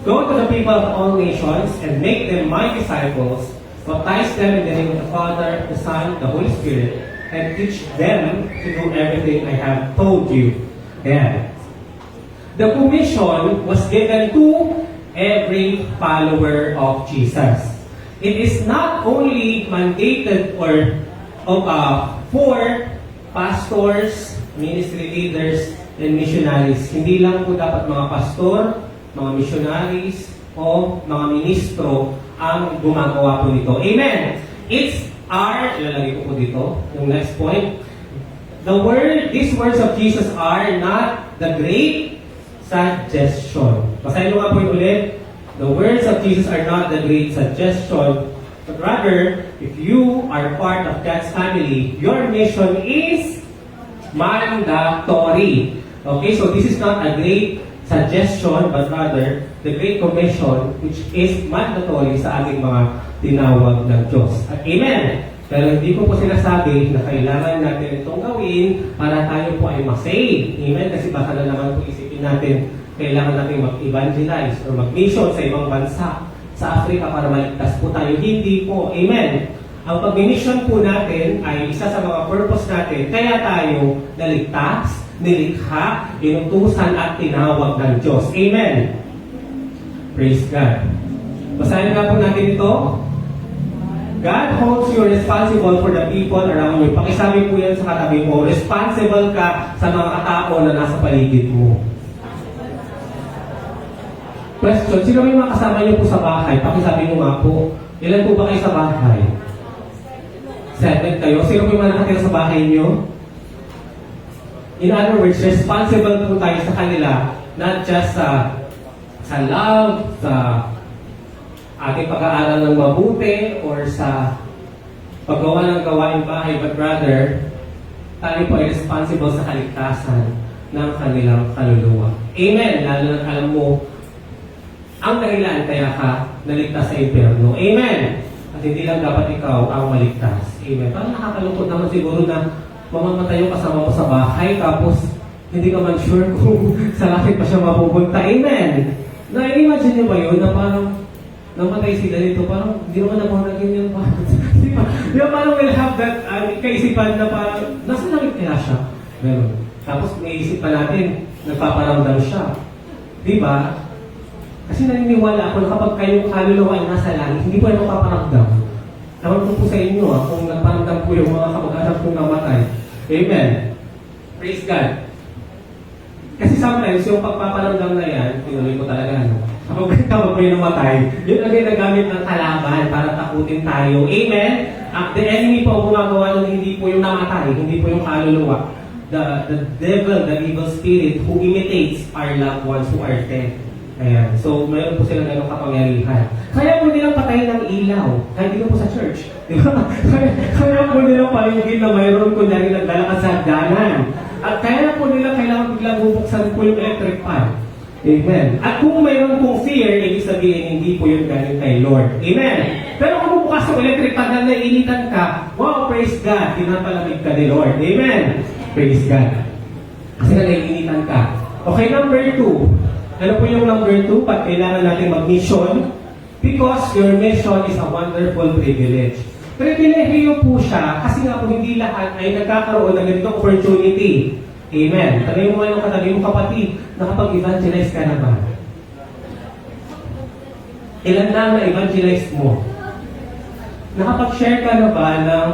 "Go to the people of all nations and make them my disciples, baptize them in the name of the Father, the Son, the Holy Spirit, and teach them to do everything I have told you." Ayan. The commission was given to every follower of Jesus. It is not only mandated for pastors, ministry leaders, and missionaries. Hindi lang po dapat mga pastor, mga missionaries, o mga ministro ang gumagawa po nito. Amen! It's our, ilalagay ko po dito, yung next point. These words of Jesus are not the great suggestion. Basahin mo nga po yung ulit. The words of Jesus are not the great suggestion, but rather, if you are part of God's family, your mission is mandatory. Okay, so this is not a great suggestion, but rather, the Great Commission, which is mandatory sa ating mga tinawag ng Diyos. At amen! Pero hindi ko po sinasabi na kailangan natin itong gawin para tayo po ay masave. Amen? Kasi baka na naman po isipin natin, kailangan natin mag-evangelize or mag-mission sa ibang bansa sa Africa para maligtas po tayo. Hindi po. Amen? Ang pag-mission po natin ay isa sa mga purpose natin. Kaya tayo naligtas, nilikha, inutusan at tinawag ng Diyos. Amen? Praise God. Basahin nga po natin ito. God holds you responsible for the people around you. Pakisabi po yan sa katabi mo. Responsible ka sa mga tao na nasa paligid mo. Question, sino may mga kasama niyo po sa bahay? Pakisabi mo nga po. Ilan po ba kayo sa bahay? 7 kayo. Sino may mga nakatira sa bahay niyo? In other words, responsible po tayo sa kanila. Not just sa love, sa ating pag-aaral ng mabuti or sa paggawa ng gawain bahay, but rather, tayo po ay responsible sa kaligtasan ng kanilang kaluluwa. Amen! Lalo na alam mo, ang dahilan kaya ka naligtas sa impyerno. Amen! At hindi lang dapat ikaw ang maligtas. Amen. Parang nakakalungkot naman siguro na mamamatay yung kasama mo sa bahay, tapos hindi ka man sure kung sa langit pa siya mapupunta. Amen! Na-imagine niyo ba yun na parang namatay sila dito, parang hindi naman naboragin yun. Di ba parang we'll have that kaisipan na parang nasa langit kaya siya? Meron. Tapos may isip pa natin, nagpaparamdam siya. Di ba? Kasi naniniwala ako na kapag kayong kaluluwa ay nasa langit, hindi po yan nagpaparamdam. Tawag ko po sa inyo kung nagparamdam po yung mga kamag-anak kong namatay. Amen. Praise God. Kasi sometimes yung pagpaparamdam na yan, tinuloy ko talaga, kapag may namatay, yun ang ginagamit ng kalaban para takutin tayo. Amen? The enemy po ang gumagawa ng hindi po yung namatay, hindi po yung kaluluwa. The devil, the evil spirit who imitates our loved ones who are dead. Ayan. So, mayroon po silang ganong kapangyarihan. Kaya po nilang patayin ng ilaw. Kahit dito po sa church. Di ba? Kaya po nilang paligid na mayroon kunyari nagdala sa hagdanan. At kaya po nila kailangan biglang bubuksan po yung electric fan. Amen. At kung mayroon pong fear, ibig sabihin, hindi po yun galing kay Lord. Amen. Pero kung bukas yung electric fan na naiinitan ka, wow, praise God, pinapalamig ka ni Lord. Amen. Praise God. Kasi na naiinitan ka. Okay, number 2. Ano po yung number 2? Pag kailangan natin mag-mission, because your mission is a wonderful privilege. Pribilehiyo po siya kasi nga po hindi lahat ay nagkakaroon ng ganitong opportunity. Amen. Tanungin mo yung katabi mo, kapatid, nakapag-evangelize ka na ba? Ilan na na-evangelize mo? Nakapag-share ka na ba ng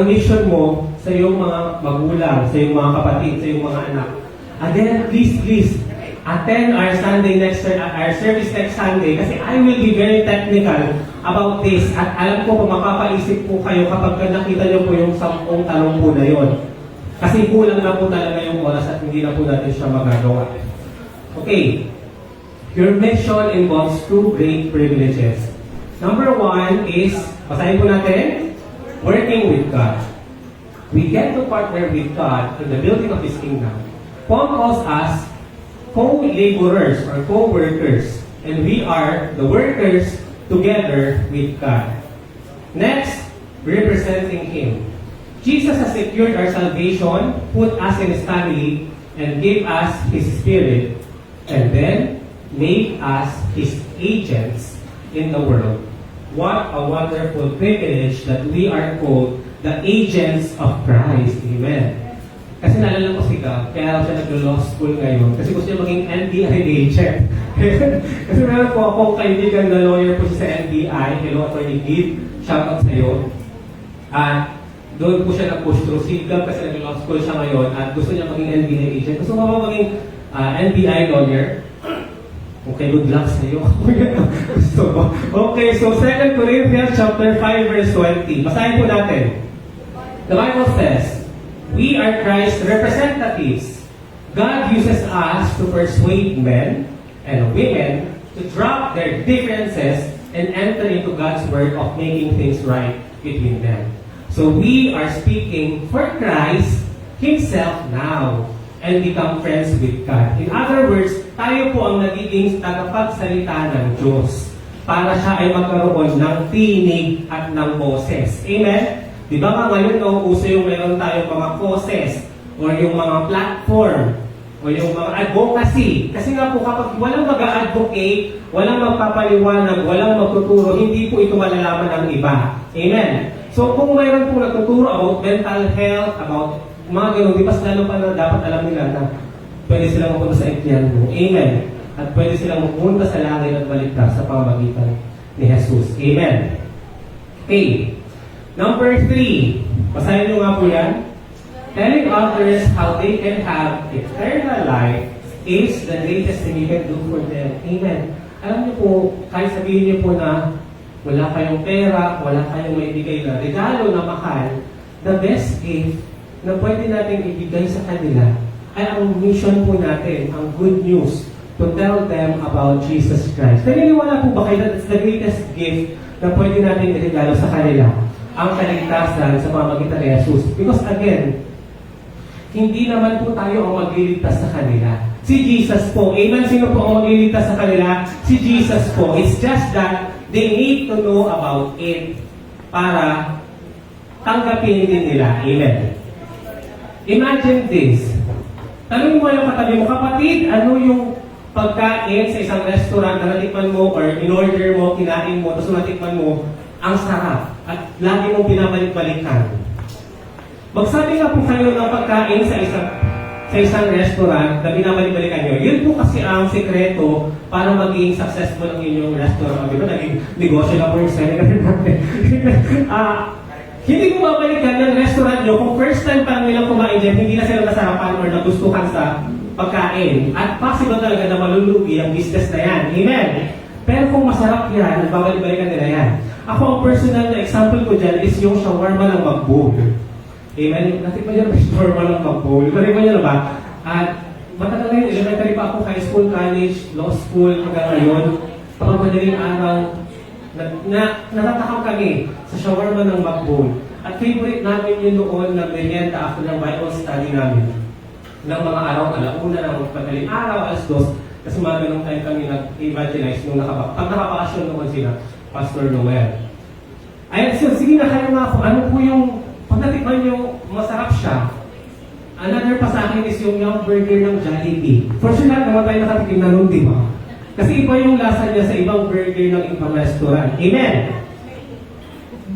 mission mo sa iyong mga magulang, sa iyong mga kapatid, sa iyong mga anak? And then, please, attend our service next Sunday kasi I will be very technical about this. At alam ko po, makapaisip po kayo kapag nakita niyo po yung 10 tanong po na yon. Kasi kulang na po talaga yung oras at hindi na po natin siya magagawa. Okay. Your mission involves 2 great privileges. Number 1 is, basahin po natin, working with God. We get to partner with God in the building of His kingdom. Paul calls us co-laborers or co-workers, and we are the workers together with God. Next, representing Him. Jesus has secured our salvation, put us in His family, and gave us His Spirit, and then made us His agents in the world. What a wonderful privilege that we are called the agents of Christ. Amen. Kasi naalala ko si Gab, kaya raw siya nag-law school ngayon kasi gusto niya maging NBI agent. Kasi meron po akong kaibigan na lawyer po siya sa NBI, hello Attorney Gid, shout out sa iyo. At doon po siya nag-push through si Gab kasi nag-law school siya ngayon at gusto niya maging NBI agent. Gusto mo ba maging NBI lawyer? Okay, good luck sa iyo. Okay, so 2 Corinthians chapter 5 verse 20. Basahin po natin. The Bible says, we are Christ's representatives. God uses us to persuade men and women to drop their differences and enter into God's work of making things right between them. So we are speaking for Christ Himself now and become friends with God. In other words, tayo po ang nagiging tagapagsalita ng Diyos para siya ay magkaroon ng tinig at ng boses. Amen? Di ba nga ngayon nauuso yung meron tayong mga causes or yung mga platform o yung mga advocacy. Kasi nga po kapag walang mag-advocate, walang magpapaliwanag, walang magtuturo, hindi po ito malalaman ng iba. Amen? So kung mayroon po nagtuturo about mental health, about mga ganun, di ba lalo pa na dapat alam nila na pwede silang mapunta sa impyerno. Amen? At pwede silang mapunta sa langit at baligtas sa pamamagitan ni Jesus. Amen? Okay. Number 3, basahin nyo nga po yan. Telling others how they can have eternal life is the greatest thing you can do for them. Amen. Alam niyo po, kahit sabihin niyo po na wala kayong pera, wala kayong maibigay na regalo na mahal, the best gift na pwede natin ibigay sa kanila ay ang mission po natin, ang good news, to tell them about Jesus Christ. Naniniwala po ba kayo that it's the greatest gift na pwede natin iregalo sa kanila? Ang kaligtasan sa pamamagitan ni Jesus. Because again, hindi naman po tayo ang magliligtas sa kanila. Si Jesus po. Amen? Sino po ang magliligtas sa kanila? Si Jesus po. It's just that they need to know about it para tanggapin din nila. Amen? Imagine this. Tanungin mo yung katabi mo, kapatid, ano yung pagkain sa isang restaurant na natikman mo or in-order mo, kinain mo, tapos natikman mo, ang sarap at lagi mong pinabalik-balikan. Magsabi nga po kayo ng pagkain sa isang restaurant na binabalik-balikan nyo. Yun po kasi ang sekreto para maging successful ang inyong restaurant. Di ba? Naging negosyo na po yung senator natin. Hindi mo babalikan ng restaurant nyo kung first time pa nilang kumain dyan, hindi na sila nasarapan or nagustuhan sa pagkain. At possible talaga na malulugi ang business na yan. Amen? Pero kung masarap yan, babalik-balikan nila yan. Ako, ang personal na example ko dyan is yung shawarma ng Magbowl. Amen? Natikman nyo na ba shawarma ng Magbowl? Natikman nyo na ba? At matagal na yun, elementary pa ako, high school, college, law school, hanggang ngayon. Pag madaling araw, natatakam kami sa shawarma ng Magbowl. At favorite namin yun noon na merienda after ng Bible study namin. Ng mga araw, alauna ng madaling araw, alas 2. Kasi mga ganun tayo kami nag-evangelize nung pag nakapakasyon noon sila. Pastor Noel. Ayun, so, sige na kayo nga po, ano po yung, pag natikman nyo, masarap siya. Another pa sa akin is yung burger ng Jollibee. For sure lahat naman tayo nakatikim na nun, di ba? Kasi iba yung lasa niya sa ibang burger ng ibang restaurant. Amen?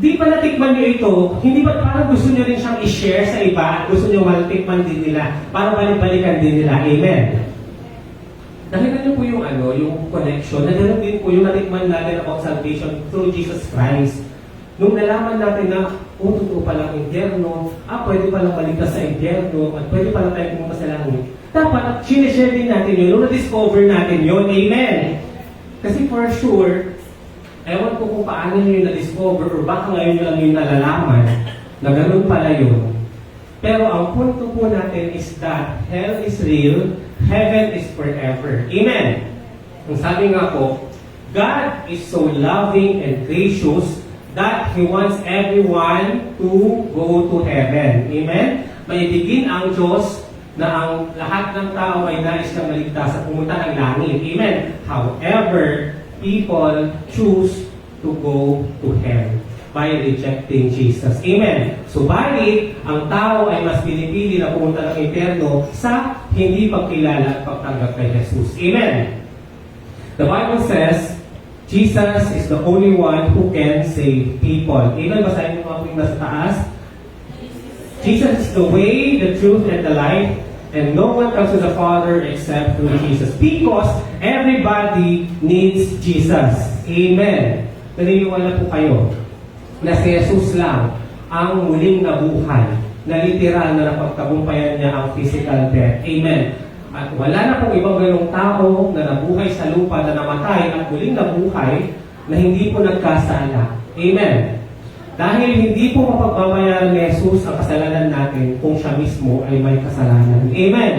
di ba natikman nyo ito, hindi ba parang gusto nyo rin siyang i-share sa iba at gusto nyo matikman din nila para balik-balikan din nila. Amen. Nakita nyo po yung yung connection, na ganoon din po yung natikman natin about salvation through Jesus Christ. Nung nalaman natin na, totoo palang impyerno, pwede palang baligtas sa impyerno, at pwede palang tayo pumunta sa langit. Dapat, sinishare din natin yun, nung na-discover natin yun. Amen. Kasi for sure, ewan ko kung paano nyo yung na-discover or baka ngayon nyo lang yung nalalaman na ganun pala yun. Pero ang punto po natin is that hell is real, heaven is forever. Amen. Ang sabi nga po, God is so loving and gracious that He wants everyone to go to heaven. Amen? Maibigin ang Diyos na ang lahat ng tao ay nais na maligtas at pumunta ng langit. Amen? However, people choose to go to hell by rejecting Jesus. Amen? Subalit, ang tao ay mas pinipili na pumunta ng impyerno sa hindi pagkilala at pagtanggap kay Jesus. Amen? The Bible says, Jesus is the only one who can save people. Amen? Basahin mo mga po yung nasa taas. Jesus is the way, the truth, and the life, and no one comes to the Father except through Jesus. Because everybody needs Jesus. Amen. Naniniwala po kayo na si Jesus lang ang muling nabuhay, na literal na napagtagumpayan niya ang physical death. Amen. At wala na pong ibang ganong tao na nabuhay sa lupa, na namatay at muling nabuhay, na hindi po nagkasala. Amen. Dahil hindi po mapagbabayaran ni Jesus ang kasalanan natin kung siya mismo ay may kasalanan. Amen.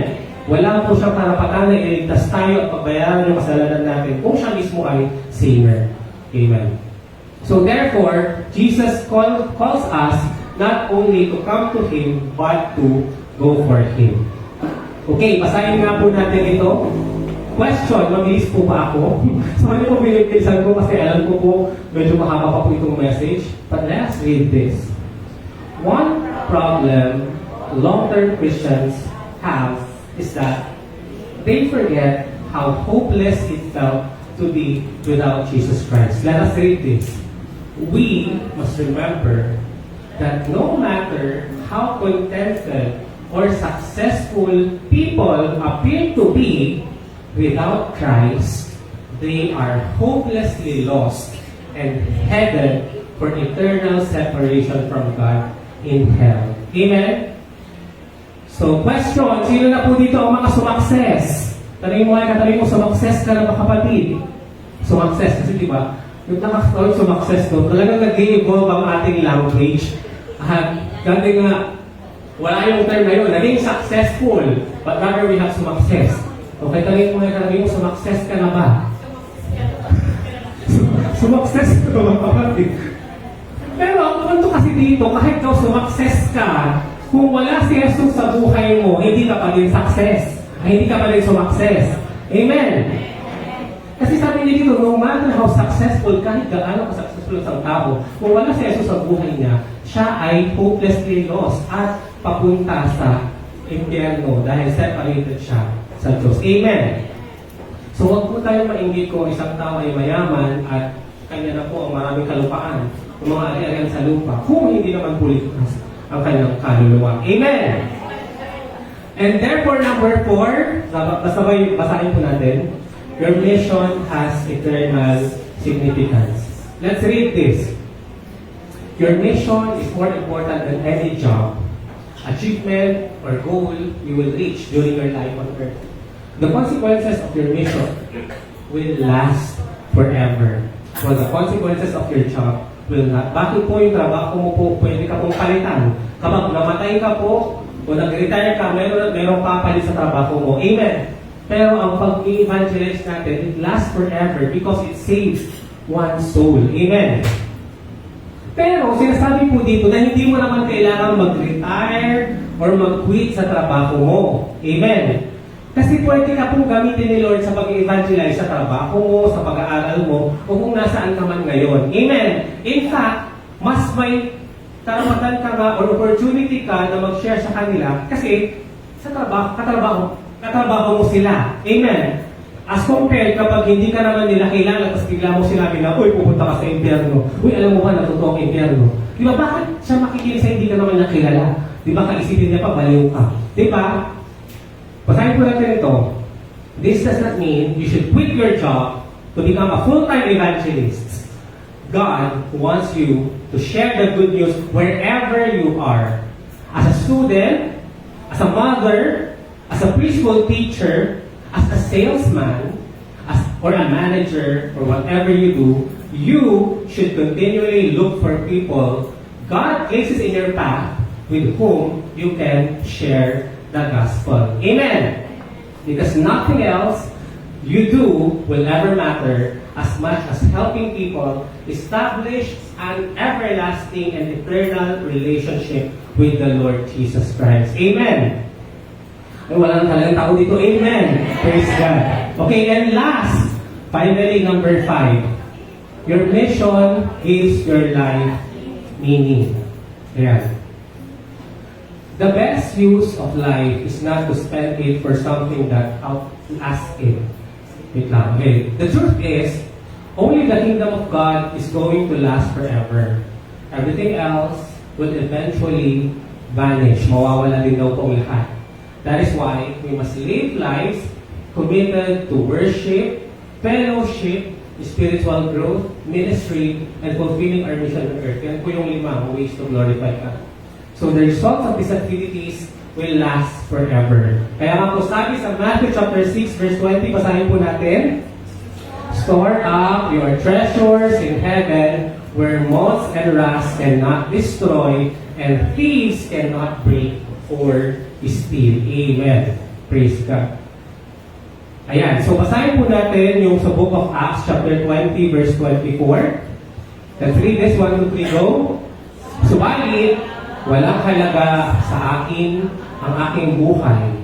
Wala po siyang karapatan na iligtas tayo at pagbayaran yung kasalanan natin kung siya mismo ay sinner. Amen. So therefore, Jesus calls us not only to come to Him, but to go for Him. Okay, basahin nga po natin ito. Question, mabilis po ba ako? So ano po bilisan ko kasi alam ko po medyo mahaba pa po itong message. But let's read this. One problem long-term Christians have is that they forget how hopeless it felt to be without Jesus Christ. Let us read this. We must remember that no matter how contented or successful people appear to be, without Christ, they are hopelessly lost and headed for eternal separation from God in hell. Amen? So, question, sino na po dito ang mga sumakses? Tanongin mo nga, katanongin mo, sumakses ka na ba kapatid? Sumakses, kasi diba, yung nakakataon sumakses doon, talagang nag-i-evolve ang ating language. At dati nga, wala yung term na yun, naging successful, but rather we have sumakses. Okay, tanongin mo nga, katanongin mo, sumakses ka na ba? Sumakses ka na ba kapatid? Pero ang punto kasi dito, kahit daw sumakses ka, kung wala si Jesus sa buhay mo, hindi ka pa din success. Hindi ka pa din sumakses. Amen? Kasi sabi niya dito, no matter how successful, kahit gaano ka-successful ang tao, kung wala si Jesus sa buhay niya, siya ay hopelessly lost at papunta sa impyerno dahil separated siya sa Diyos. Amen? So huwag po tayo mainggit kung isang tao ay mayaman at kanya na po ang maraming kalupaan, yung mga ari-arian sa lupa, kung hindi naman po ligtas ang kanyang kaluluwa. Amen! And therefore, number 4, basahin po natin, your mission has eternal significance. Let's read this. Your mission is more important than any job, achievement, or goal you will reach during your life on earth. The consequences of your mission will last forever. For the consequences of your job will not. Bakit po yung trabaho mo po, pwede ka pong palitan. Kapag namatay ka po, o nag-retire ka, meron papalit sa trabaho mo. Amen. Pero ang pag-evangelize natin, it lasts forever because it saves one soul. Amen. Pero sinasabi po dito na hindi mo naman kailangan mag-retire or mag-quit sa trabaho mo. Amen. Kasi pwede ka pong gamitin ni Lord sa pag-evangelize sa trabaho mo, sa pag-aaral mo, o kung nasaan ka man ngayon. Amen. In fact, mas may karapatan ka nga or opportunity ka na mag-share sa kanila kasi sa katrabaho mo sila. Amen. As compared kapag hindi ka naman nila kilala, tapos bigla mo sinabi na, uy, pupunta ka sa impyerno. Uy, alam mo ba, natuto ang impyerno. Di ba, bakit siya makikinig sa hindi ka naman niya kilala? Di ba, kaisipin niya pa, baliw ka. Di ba? Basahin po natin ito. This does not mean you should quit your job to become a full-time evangelist. God wants you to share the good news wherever you are. As a student, as a mother, as a preschool teacher, as a salesman, or a manager, or whatever you do, you should continually look for people God places in your path with whom you can share the gospel. Amen. Because nothing else you do will ever matter as much as helping people establish an everlasting and eternal relationship with the Lord Jesus Christ. Amen. Ay, wala nang talagang tao dito. Amen. Praise God. Okay, and last, finally, number 5. Your mission gives your life meaning. Ayan. The best use of life is not to spend it for something that outlasts it. Wait lang. Okay. The truth is, only the kingdom of God is going to last forever. Everything else will eventually vanish. Mawawala din daw po ang lahat. That is why we must live lives committed to worship, fellowship, spiritual growth, ministry, and fulfilling our mission on earth. Yan po yung 5 ways to glorify God. So the results of these activities will last forever. Kaya nga po sabi sa Matthew chapter 6 verse 20, basahin po natin. Store up your treasures in heaven where moths and rust cannot destroy and thieves cannot break or steal. Amen. Praise God. Ayan. So basahin po natin yung sa book of Acts chapter 20 verse 24. Let's read this 1 to 3 go. Subalit, walang halaga sa akin ang aking buhay.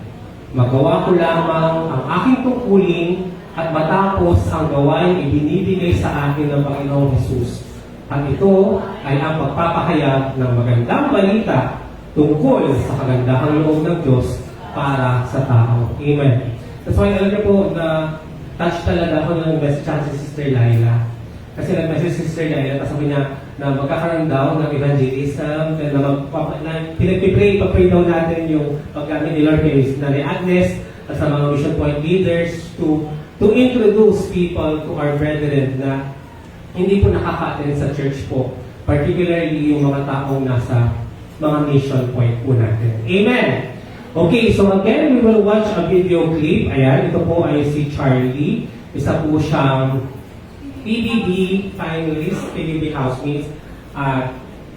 Magawa ko lamang ang aking tungkulin at matapos ang gawain ibinibigay sa akin ng Panginoong Jesus. At ito ay ang pagpapahayag ng magandang balita tungkol sa kagandahang loob ng Diyos para sa tao. Amen. That's why alam niyo po na touch talaga ako ng message si Sister Laila. Kasi nag-message si Sister Laila, tapos sabi niya na magkakaroon daw ng evangelism, na pinagpipray daw natin yung paggamit ni Lord kay Nanay Agnes at sa mga mission point leaders to introduce people to our brethren na hindi po nakaka-attend sa church po. Particularly yung mga taong nasa mga mission point po natin. Amen! Okay, so again, we will watch a video clip. Ayan, ito po ay si Charlie. Isa po siyang PBB finalist, PBB housemates.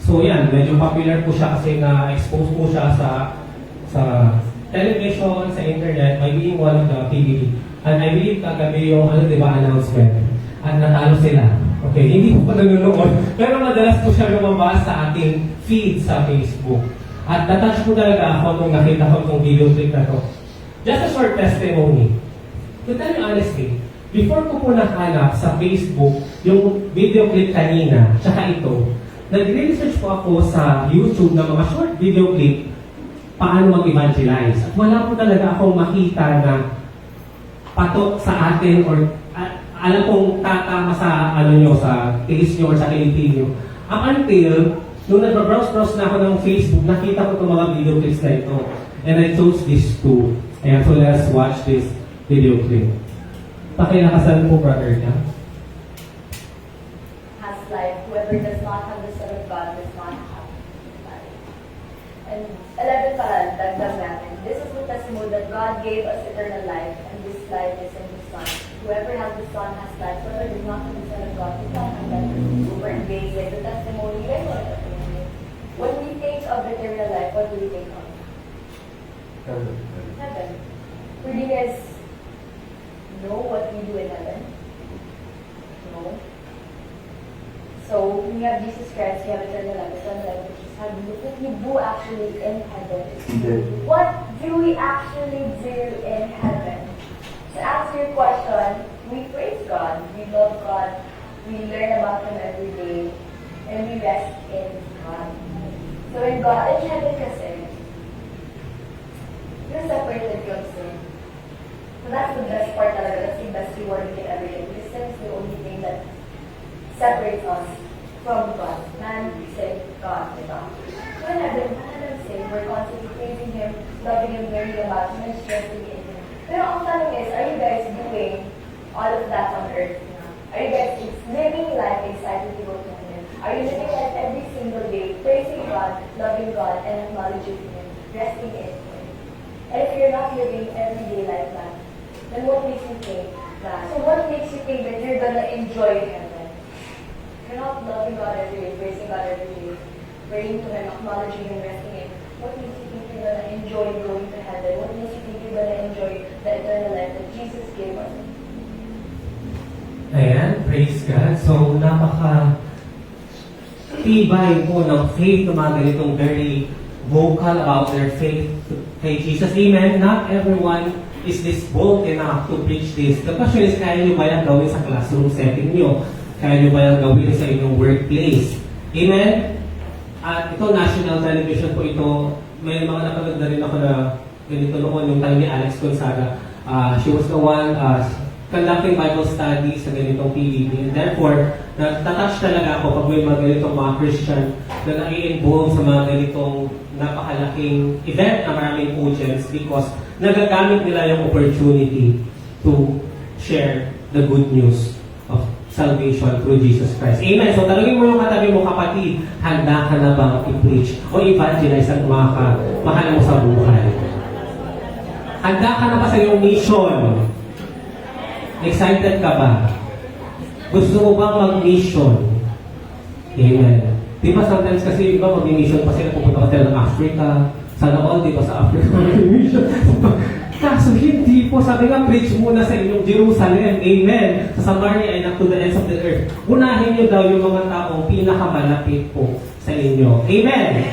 So yan, medyo popular po siya kasi na-expose po siya sa television, sa internet, by being one of the PBB. And I believe kagabi yung announcement. At natalo sila. Okay, hindi po pa nanonood. Pero madalas po siya lumabas sa ating feed sa Facebook. At natouch po talaga ako nung nakita ko itong video clip na to. Just a short testimony. To tell you honestly, before ko po nahanap sa Facebook yung video clip kanina, tsaka ito, nag-research po ako sa YouTube ng mga short video clip paano mag-evangelize. At wala po talaga akong makita na patok sa atin or alam kong tatama sa sa taste nyo or sa kiliti nyo. Up until, nung nag-browse na ako ng Facebook, nakita ko itong mga video clips na ito. And I chose these two. Ayan, so let's watch this video clip. Pakilakasan po, brother niya. Has life. Whoever does not have the Son of God does not have life. And 11 pa, dagdag natin. This is the testimony that God gave us eternal life, and this life is in His Son. Whoever has the Son has life. Whoever does not have the Son of God does not have life. Super basic. The testimony, you guys know the testimony. When we think of eternal life, what do we think of? Heaven. Where do you guys know what we do in heaven? No. So, we have Jesus Christ, we have eternal life, eternal life, which is heaven. But what we do actually in heaven, what do we actually do in heaven? To answer your question, we praise God, we love God, we learn about Him every day, and we rest in God. So in God, in heaven kasi, you're separated from sin. So that's the best part talaga. That's the best reward we can ever get. Because sin is the only thing that separates us from God. Man, sin, God, diba? So whenever we sin, we're constantly praising Him, loving Him, learning about Him, and stressing in Him. Pero ang tanong is, are you guys doing all of that on earth? Are you guys living life excited to go to Him? Are you living life every single day, praising God, loving God, and acknowledging Him, resting in Him? And if you're not living everyday life like that, then what makes you think that? So what makes you think that you're gonna enjoy heaven? If you're not loving God every day, praising God every day, praying to Him, acknowledging Him, resting in Him, what makes you think you're gonna enjoy going to heaven? What makes you think you're gonna enjoy the eternal life that Jesus gave us? Ayan, praise God. So, napaka-tibay po ng faith ng mga ganitong very vocal about their faith kay Jesus. Amen. Not everyone is this bold enough to preach this. The question is, kaya nyo ba yan gawin sa classroom setting nyo? Kaya nyo ba yan gawin sa inyong workplace? Amen? At ito, national television po ito. May mga napanood na rin ako na ganito noon, yung time ni Alex Gonzaga. She was the one conducting Bible studies sa ganitong PBB. And therefore, natatouch talaga ako pag may mga ganitong mga Christian na nai-involve sa mga ganitong napakalaking event na maraming audience because nagagamit nila yung opportunity to share the good news of salvation through Jesus Christ. Amen. So tanungin mo yung katabi mo, kapatid, handa ka na bang i-preach o evangelize ang mga mahal mo sa buhay? Handa ka na ba sa iyong mission? Excited ka ba? Gusto mo bang mag-mission? Amen. Di ba sometimes kasi iba mag-mission pa sila, pupunta ka sila ng Africa. Sana all, di ba sa Africa mag-mission? Kaso hindi po. Sabi nga, preach muna sa inyong Jerusalem. Amen. Sa Samaria and up to the ends of the earth. Unahin niyo daw yung mga taong pinakamalapit po sa inyo. Amen.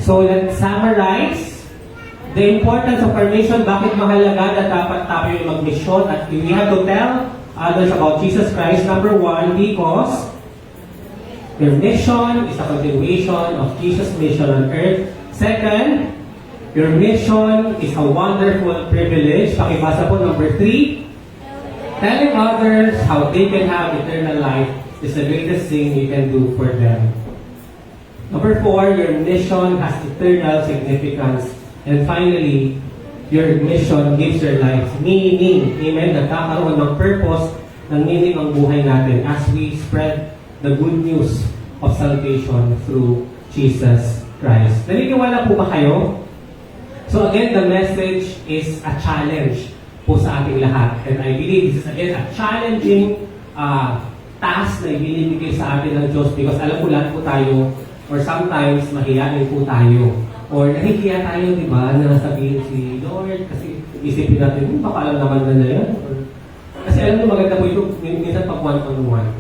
So let's summarize the importance of our mission, bakit mahalaga na dapat tayo mag-mission at we have to tell others about Jesus Christ. Number one, because your mission is a continuation of Jesus' mission on earth. Second, your mission is a wonderful privilege. Pakibasa po, number 3, telling others how they can have eternal life is the greatest thing you can do for them. Number 4, your mission has eternal significance. And finally, your mission gives your life meaning. Amen? Nagkakaroon ng purpose, ng meaning ang buhay natin as we spread the good news of salvation through Jesus Christ. Naniniwala po ba kayo? So again, the message is a challenge po sa ating lahat. And I believe this is again a challenging task na ibinibigay sa atin ng Diyos because alam ko lahat po tayo or sometimes mahiyain po tayo. Or nahihiya tayo, di ba, na nasabihin si Lord kasi isipin natin, baka alam naman na yan. Kasi alam mo, maganda po ito, minsan pag one-on-one.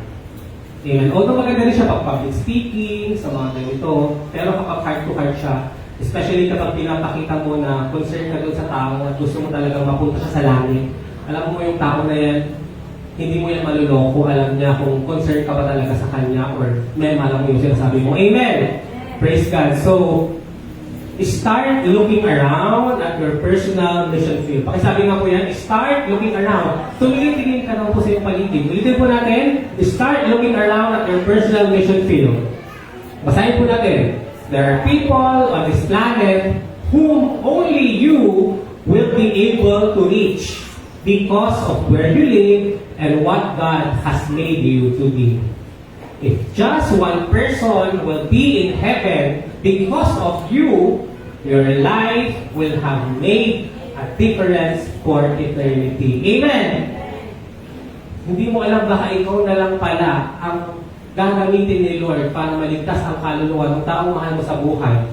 Amen. Although maganda rin siya pag public speaking, sa mga ganito, pero kapag heart-to-heart siya, especially kapag pinapakita mo na concern ka doon sa tao at gusto mo talagang mapunta siya sa langit, alam mo yung tao na yan, hindi mo yan maluloko, alam niya kung concern ka ba talaga sa kanya or may malam mo yung sinasabi mo. Amen! Praise God! So, start looking around at your personal mission field. Pakisabi nga po yan, start looking around. Tumingin-tingin ka naman po sa iyong paligid. Ulitin po natin, start looking around at your personal mission field. Basahin po natin. There are people on this planet whom only you will be able to reach because of where you live and what God has made you to be. If just one person will be in heaven because of you, your life will have made a difference for eternity. Amen! Hindi mo alam baka ikaw na lang pala ang gagamitin ni Lord para maligtas ang kaluluwa ng taong mahal mo sa buhay.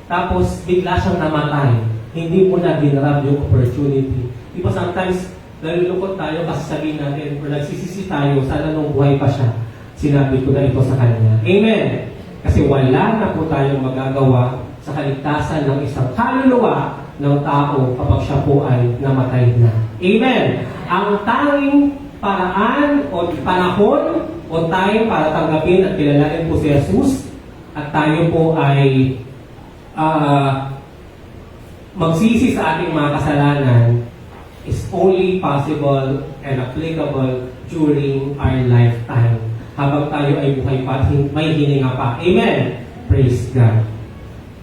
Tapos bigla siyang namatay. Hindi mo na ginrab yung opportunity. Di ba sometimes nalulungkot tayo kasi sabihin natin or nagsisisi tayo, sana nung buhay pa siya. Sinabi ko na ito sa kanya. Amen. Kasi wala na po tayong magagawa sa kaligtasan ng isang kaluluwa ng tao kapag siya po ay namatay na. Amen. Ang tanging paraan o panahon o time para tanggapin at kilalanin po si Jesus at tayo po ay magsisi sa ating mga kasalanan is only possible and applicable during our lifetime. Habang tayo ay buhay pa at may hininga pa. Amen! Praise God.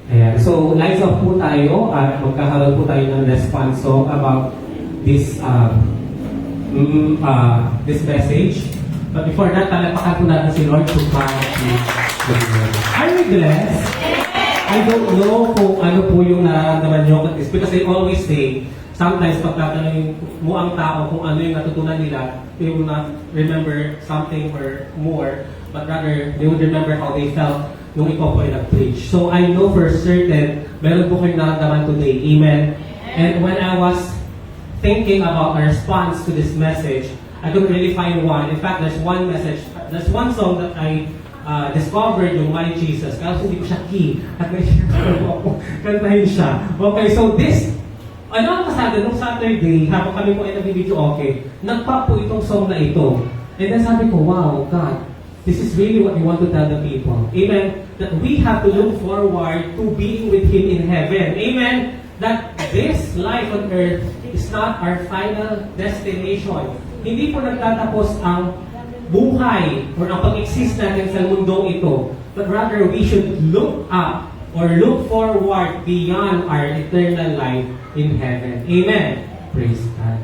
Ayan. So, lights off po tayo at magkakaroon po tayo ng response song about this this message. But before that, talapakan po natin si Lord to Are we blessed? I don't know kung ano po yung nararamdaman nyo because I always say, sometimes pag tatanungin mo ang tao kung ano yung natutunan nila, they will not remember something or more, but rather they would remember how they felt nung ikaw po ay nag-preach. So I know for certain, meron po kayong nararamdaman today. Amen? And when I was thinking about a response to this message, I couldn't really find one. In fact, there's one message, there's one song that I discovered yung My Jesus. Kasi hindi ko siya key. At may ako kantahin siya. Okay, so this, ano ang kasada nung Saturday, habang kami po ay nag-video okay, nag-pop po itong song na ito. And then sabi ko, wow, God, this is really what you want to tell the people. Amen? That we have to look forward to being with Him in heaven. Amen? That this life on earth is not our final destination. Hindi po nagtatapos ang buhay or ang pag-exist natin sa mundong ito. But rather, we should look up or look forward beyond our eternal life in heaven. Amen. Praise God.